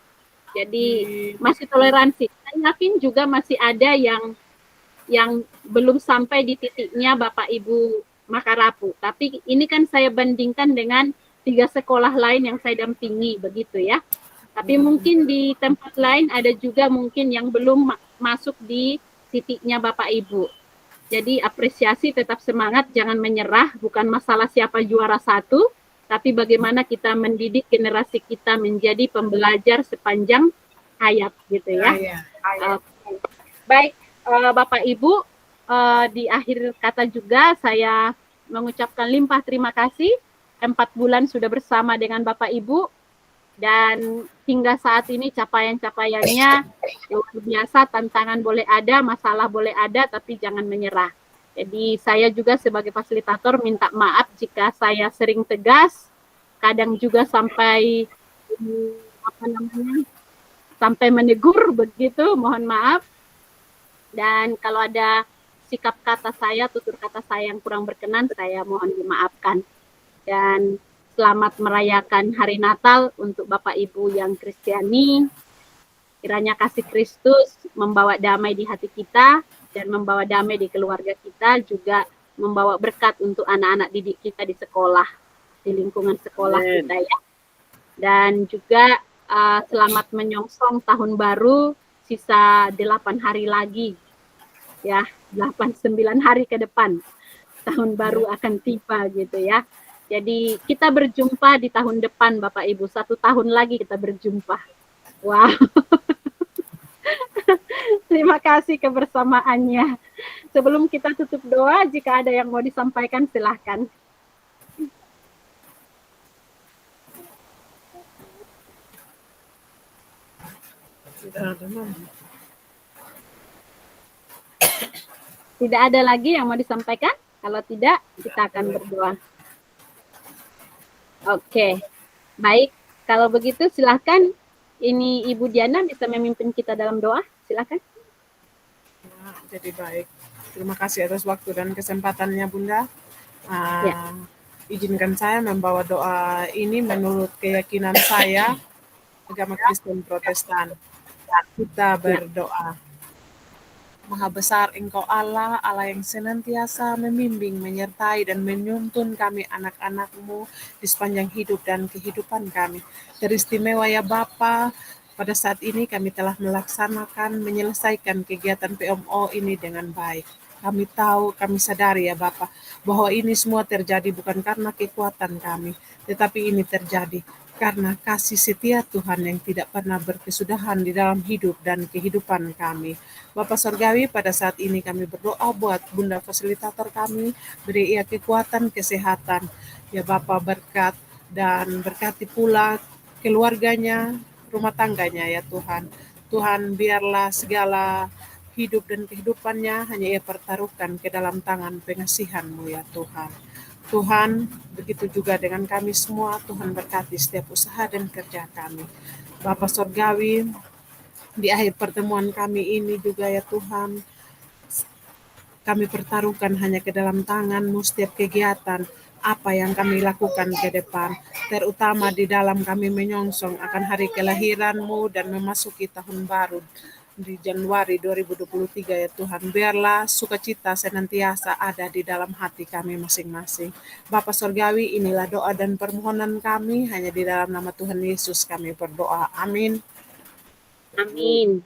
S1: Jadi masih toleransi. Saya yakin juga masih ada yang belum sampai di titiknya Bapak Ibu Makarapu. Tapi ini kan saya bandingkan dengan 3 sekolah lain yang saya dampingi begitu ya. Tapi mungkin di tempat lain ada juga mungkin yang belum masuk di titiknya Bapak Ibu. Jadi apresiasi, tetap semangat, jangan menyerah. Bukan masalah siapa juara 1, tapi bagaimana kita mendidik generasi kita menjadi pembelajar sepanjang hayat gitu ya. Baik Bapak Ibu, di akhir kata juga saya mengucapkan limpah terima kasih. 4 bulan sudah bersama dengan Bapak Ibu. Dan hingga saat ini capaian-capaiannya luar biasa, tantangan boleh ada, masalah boleh ada, tapi jangan menyerah. Jadi saya juga sebagai fasilitator minta maaf jika saya sering tegas, kadang juga sampai sampai menegur begitu, mohon maaf. Dan kalau ada sikap kata saya, tutur kata saya yang kurang berkenan, saya mohon dimaafkan. Dan selamat merayakan Hari Natal untuk Bapak Ibu yang Kristiani. Kiranya kasih Kristus membawa damai di hati kita dan membawa damai di keluarga kita, juga membawa berkat untuk anak-anak didik kita di sekolah, di lingkungan sekolah kita ya. Dan juga selamat menyongsong tahun baru, sisa 8 hari lagi ya, 8-9 hari ke depan tahun baru akan tiba gitu ya. Jadi kita berjumpa di tahun depan Bapak Ibu, 1 tahun lagi kita berjumpa. Wow. Terima kasih kebersamaannya. Sebelum kita tutup doa, jika ada yang mau disampaikan silahkan. Tidak ada lagi yang mau disampaikan? Kalau tidak, kita akan berdoa. Oke, baik. Kalau begitu silahkan, ini Ibu Diana bisa memimpin kita dalam doa. Silahkan.
S5: Nah, jadi baik. Terima kasih atas waktu dan kesempatannya Bunda. Izinkan saya membawa doa ini menurut keyakinan saya, agama Kristen Protestan. Kita berdoa. Maha besar Engkau Allah, Allah yang senantiasa membimbing, menyertai, dan menuntun kami anak-anak-Mu di sepanjang hidup dan kehidupan kami. Teristimewa ya Bapa, pada saat ini kami telah menyelesaikan kegiatan PMO ini dengan baik. Kami tahu, kami sadari ya Bapa, bahwa ini semua terjadi bukan karena kekuatan kami, tetapi ini terjadi karena kasih setia Tuhan yang tidak pernah berkesudahan di dalam hidup dan kehidupan kami. Bapak Surgawi, pada saat ini kami berdoa buat Bunda fasilitator kami, beri ia kekuatan, kesehatan. Ya Bapak, berkat dan berkati pula keluarganya, rumah tangganya ya Tuhan. Tuhan, biarlah segala hidup dan kehidupannya hanya ia pertaruhkan ke dalam tangan pengasihan-Mu ya Tuhan. Tuhan, begitu juga dengan kami semua, Tuhan berkati setiap usaha dan kerja kami. Bapak Surgawi, di akhir pertemuan kami ini juga ya Tuhan, kami pertaruhkan hanya ke dalam tangan-Mu setiap kegiatan, apa yang kami lakukan ke depan, terutama di dalam kami menyongsong akan hari kelahiran-Mu dan memasuki tahun baru di Januari 2023 ya Tuhan. Biarlah sukacita senantiasa ada di dalam hati kami masing-masing. Bapa Surgawi, inilah doa dan permohonan kami, hanya di dalam nama Tuhan Yesus kami berdoa. Amin.
S1: Amin.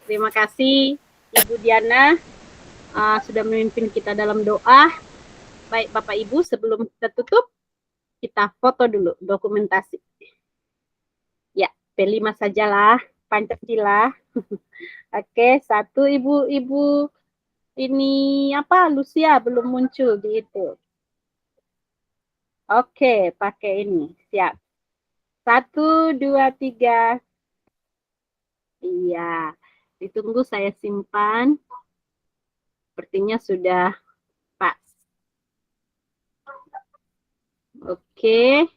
S1: Terima kasih Ibu Diana sudah memimpin kita dalam doa. Baik Bapak Ibu, sebelum kita tutup, kita foto dulu dokumentasi. Ya, P5 sajalah, Pancasila. Oke, 1 ibu-ibu ini apa? Lucia belum muncul di itu. Oke, pakai ini. Siap. 1, 2, 3. Iya. Ditunggu saya simpan. Sepertinya sudah pas. Oke.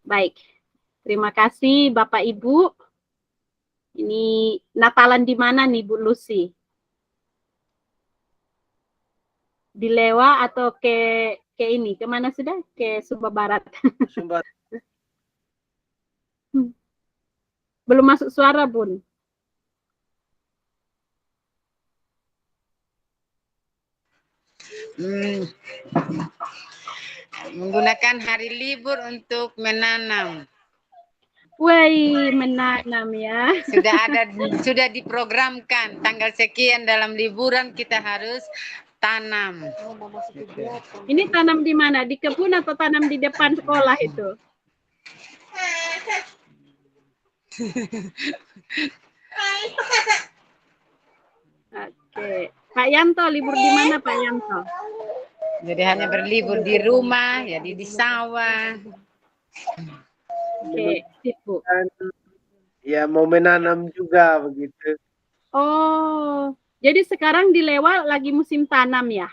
S1: Baik. Terima kasih Bapak Ibu. Ini Natalan di mana nih Bu Lucy? Di Lewa atau ke ini? Kemana sudah? Ke Sumba Barat.
S7: Sumba.
S1: Belum masuk suara, Bun.
S4: Menggunakan hari libur untuk menanam.
S1: Woi, menanam ya.
S4: Sudah diprogramkan tanggal sekian dalam liburan kita harus tanam.
S1: Ini tanam di mana? Di kebun atau tanam di depan sekolah itu? Oke. Pak Yanto, libur di mana Pak Yanto?
S4: Jadi hanya berlibur di rumah, jadi di sawah.
S1: Oke, sip, Bu.
S7: Dan ya mau menanam juga begitu.
S1: Oh, jadi sekarang di Lewa lagi musim tanam ya?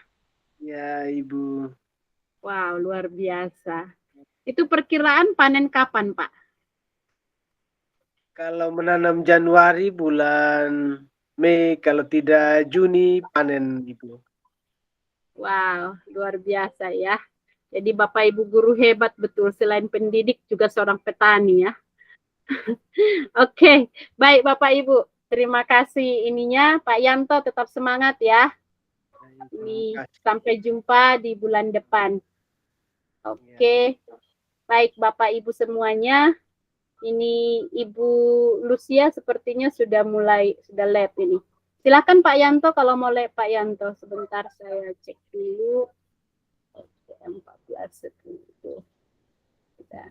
S7: Ya, Ibu.
S1: Wow, luar biasa. Itu perkiraan panen kapan, Pak?
S7: Kalau menanam Januari bulan Mei, kalau tidak Juni panen, Ibu.
S1: Wow, luar biasa ya. Jadi Bapak Ibu guru hebat betul. Selain pendidik juga seorang petani ya. Oke, baik Bapak Ibu. Terima kasih ininya. Pak Yanto tetap semangat ya. Ini sampai jumpa di bulan depan. Oke. Baik Bapak Ibu semuanya. Ini Ibu Lucia sepertinya sudah lab ini. Silakan Pak Yanto kalau mau lab Pak Yanto. Sebentar saya cek dulu. Oke, 14.10. Kita.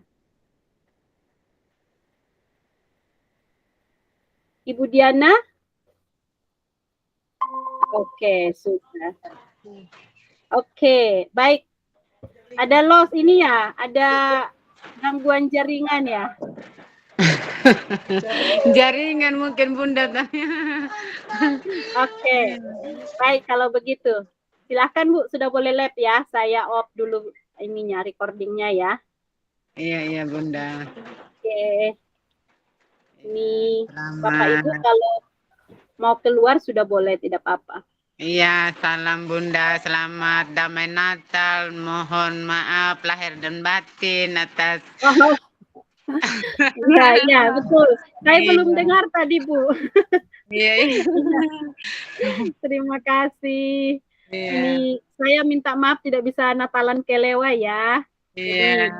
S1: Ibu Diana? Oke, sudah. Oke, baik. Ada loss ini ya, ada gangguan jaringan ya.
S4: Jaringan mungkin Bunda.
S1: Oke, baik kalau begitu. Silahkan Bu, sudah boleh lab ya. Saya off dulu ininya, recordingnya ya.
S4: Iya Bunda.
S1: Oke. Ini
S4: Selamat.
S1: Bapak Ibu kalau mau keluar sudah boleh, tidak apa-apa.
S4: Iya, salam Bunda, selamat damai Natal. Mohon maaf lahir dan batin atas.
S1: Oh. Iya, betul. Saya
S4: Iya.
S1: belum dengar tadi, Bu.
S4: Iya.
S1: Terima kasih.
S4: Iya.
S1: Ini saya minta maaf tidak bisa Natalan ke Lewa ya.
S4: Iya.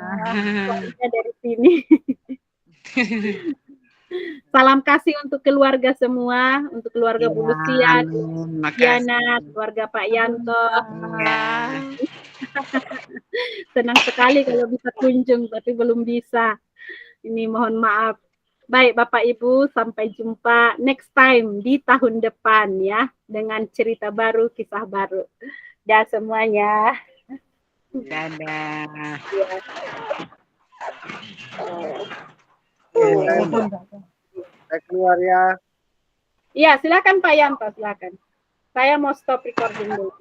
S1: Jadi dari sini. Salam kasih untuk keluarga semua, untuk keluarga Bu Lucia, Diana, keluarga Pak Yanto. Senang sekali kalau bisa kunjung, tapi belum bisa. Ini mohon maaf. Baik Bapak Ibu, sampai jumpa next time di tahun depan ya, dengan cerita baru, kisah baru. Dah semuanya.
S4: Dadah.
S7: Saya keluar ya.
S1: Iya, silakan Pak Yanto, silakan. Saya mau stop recording dulu.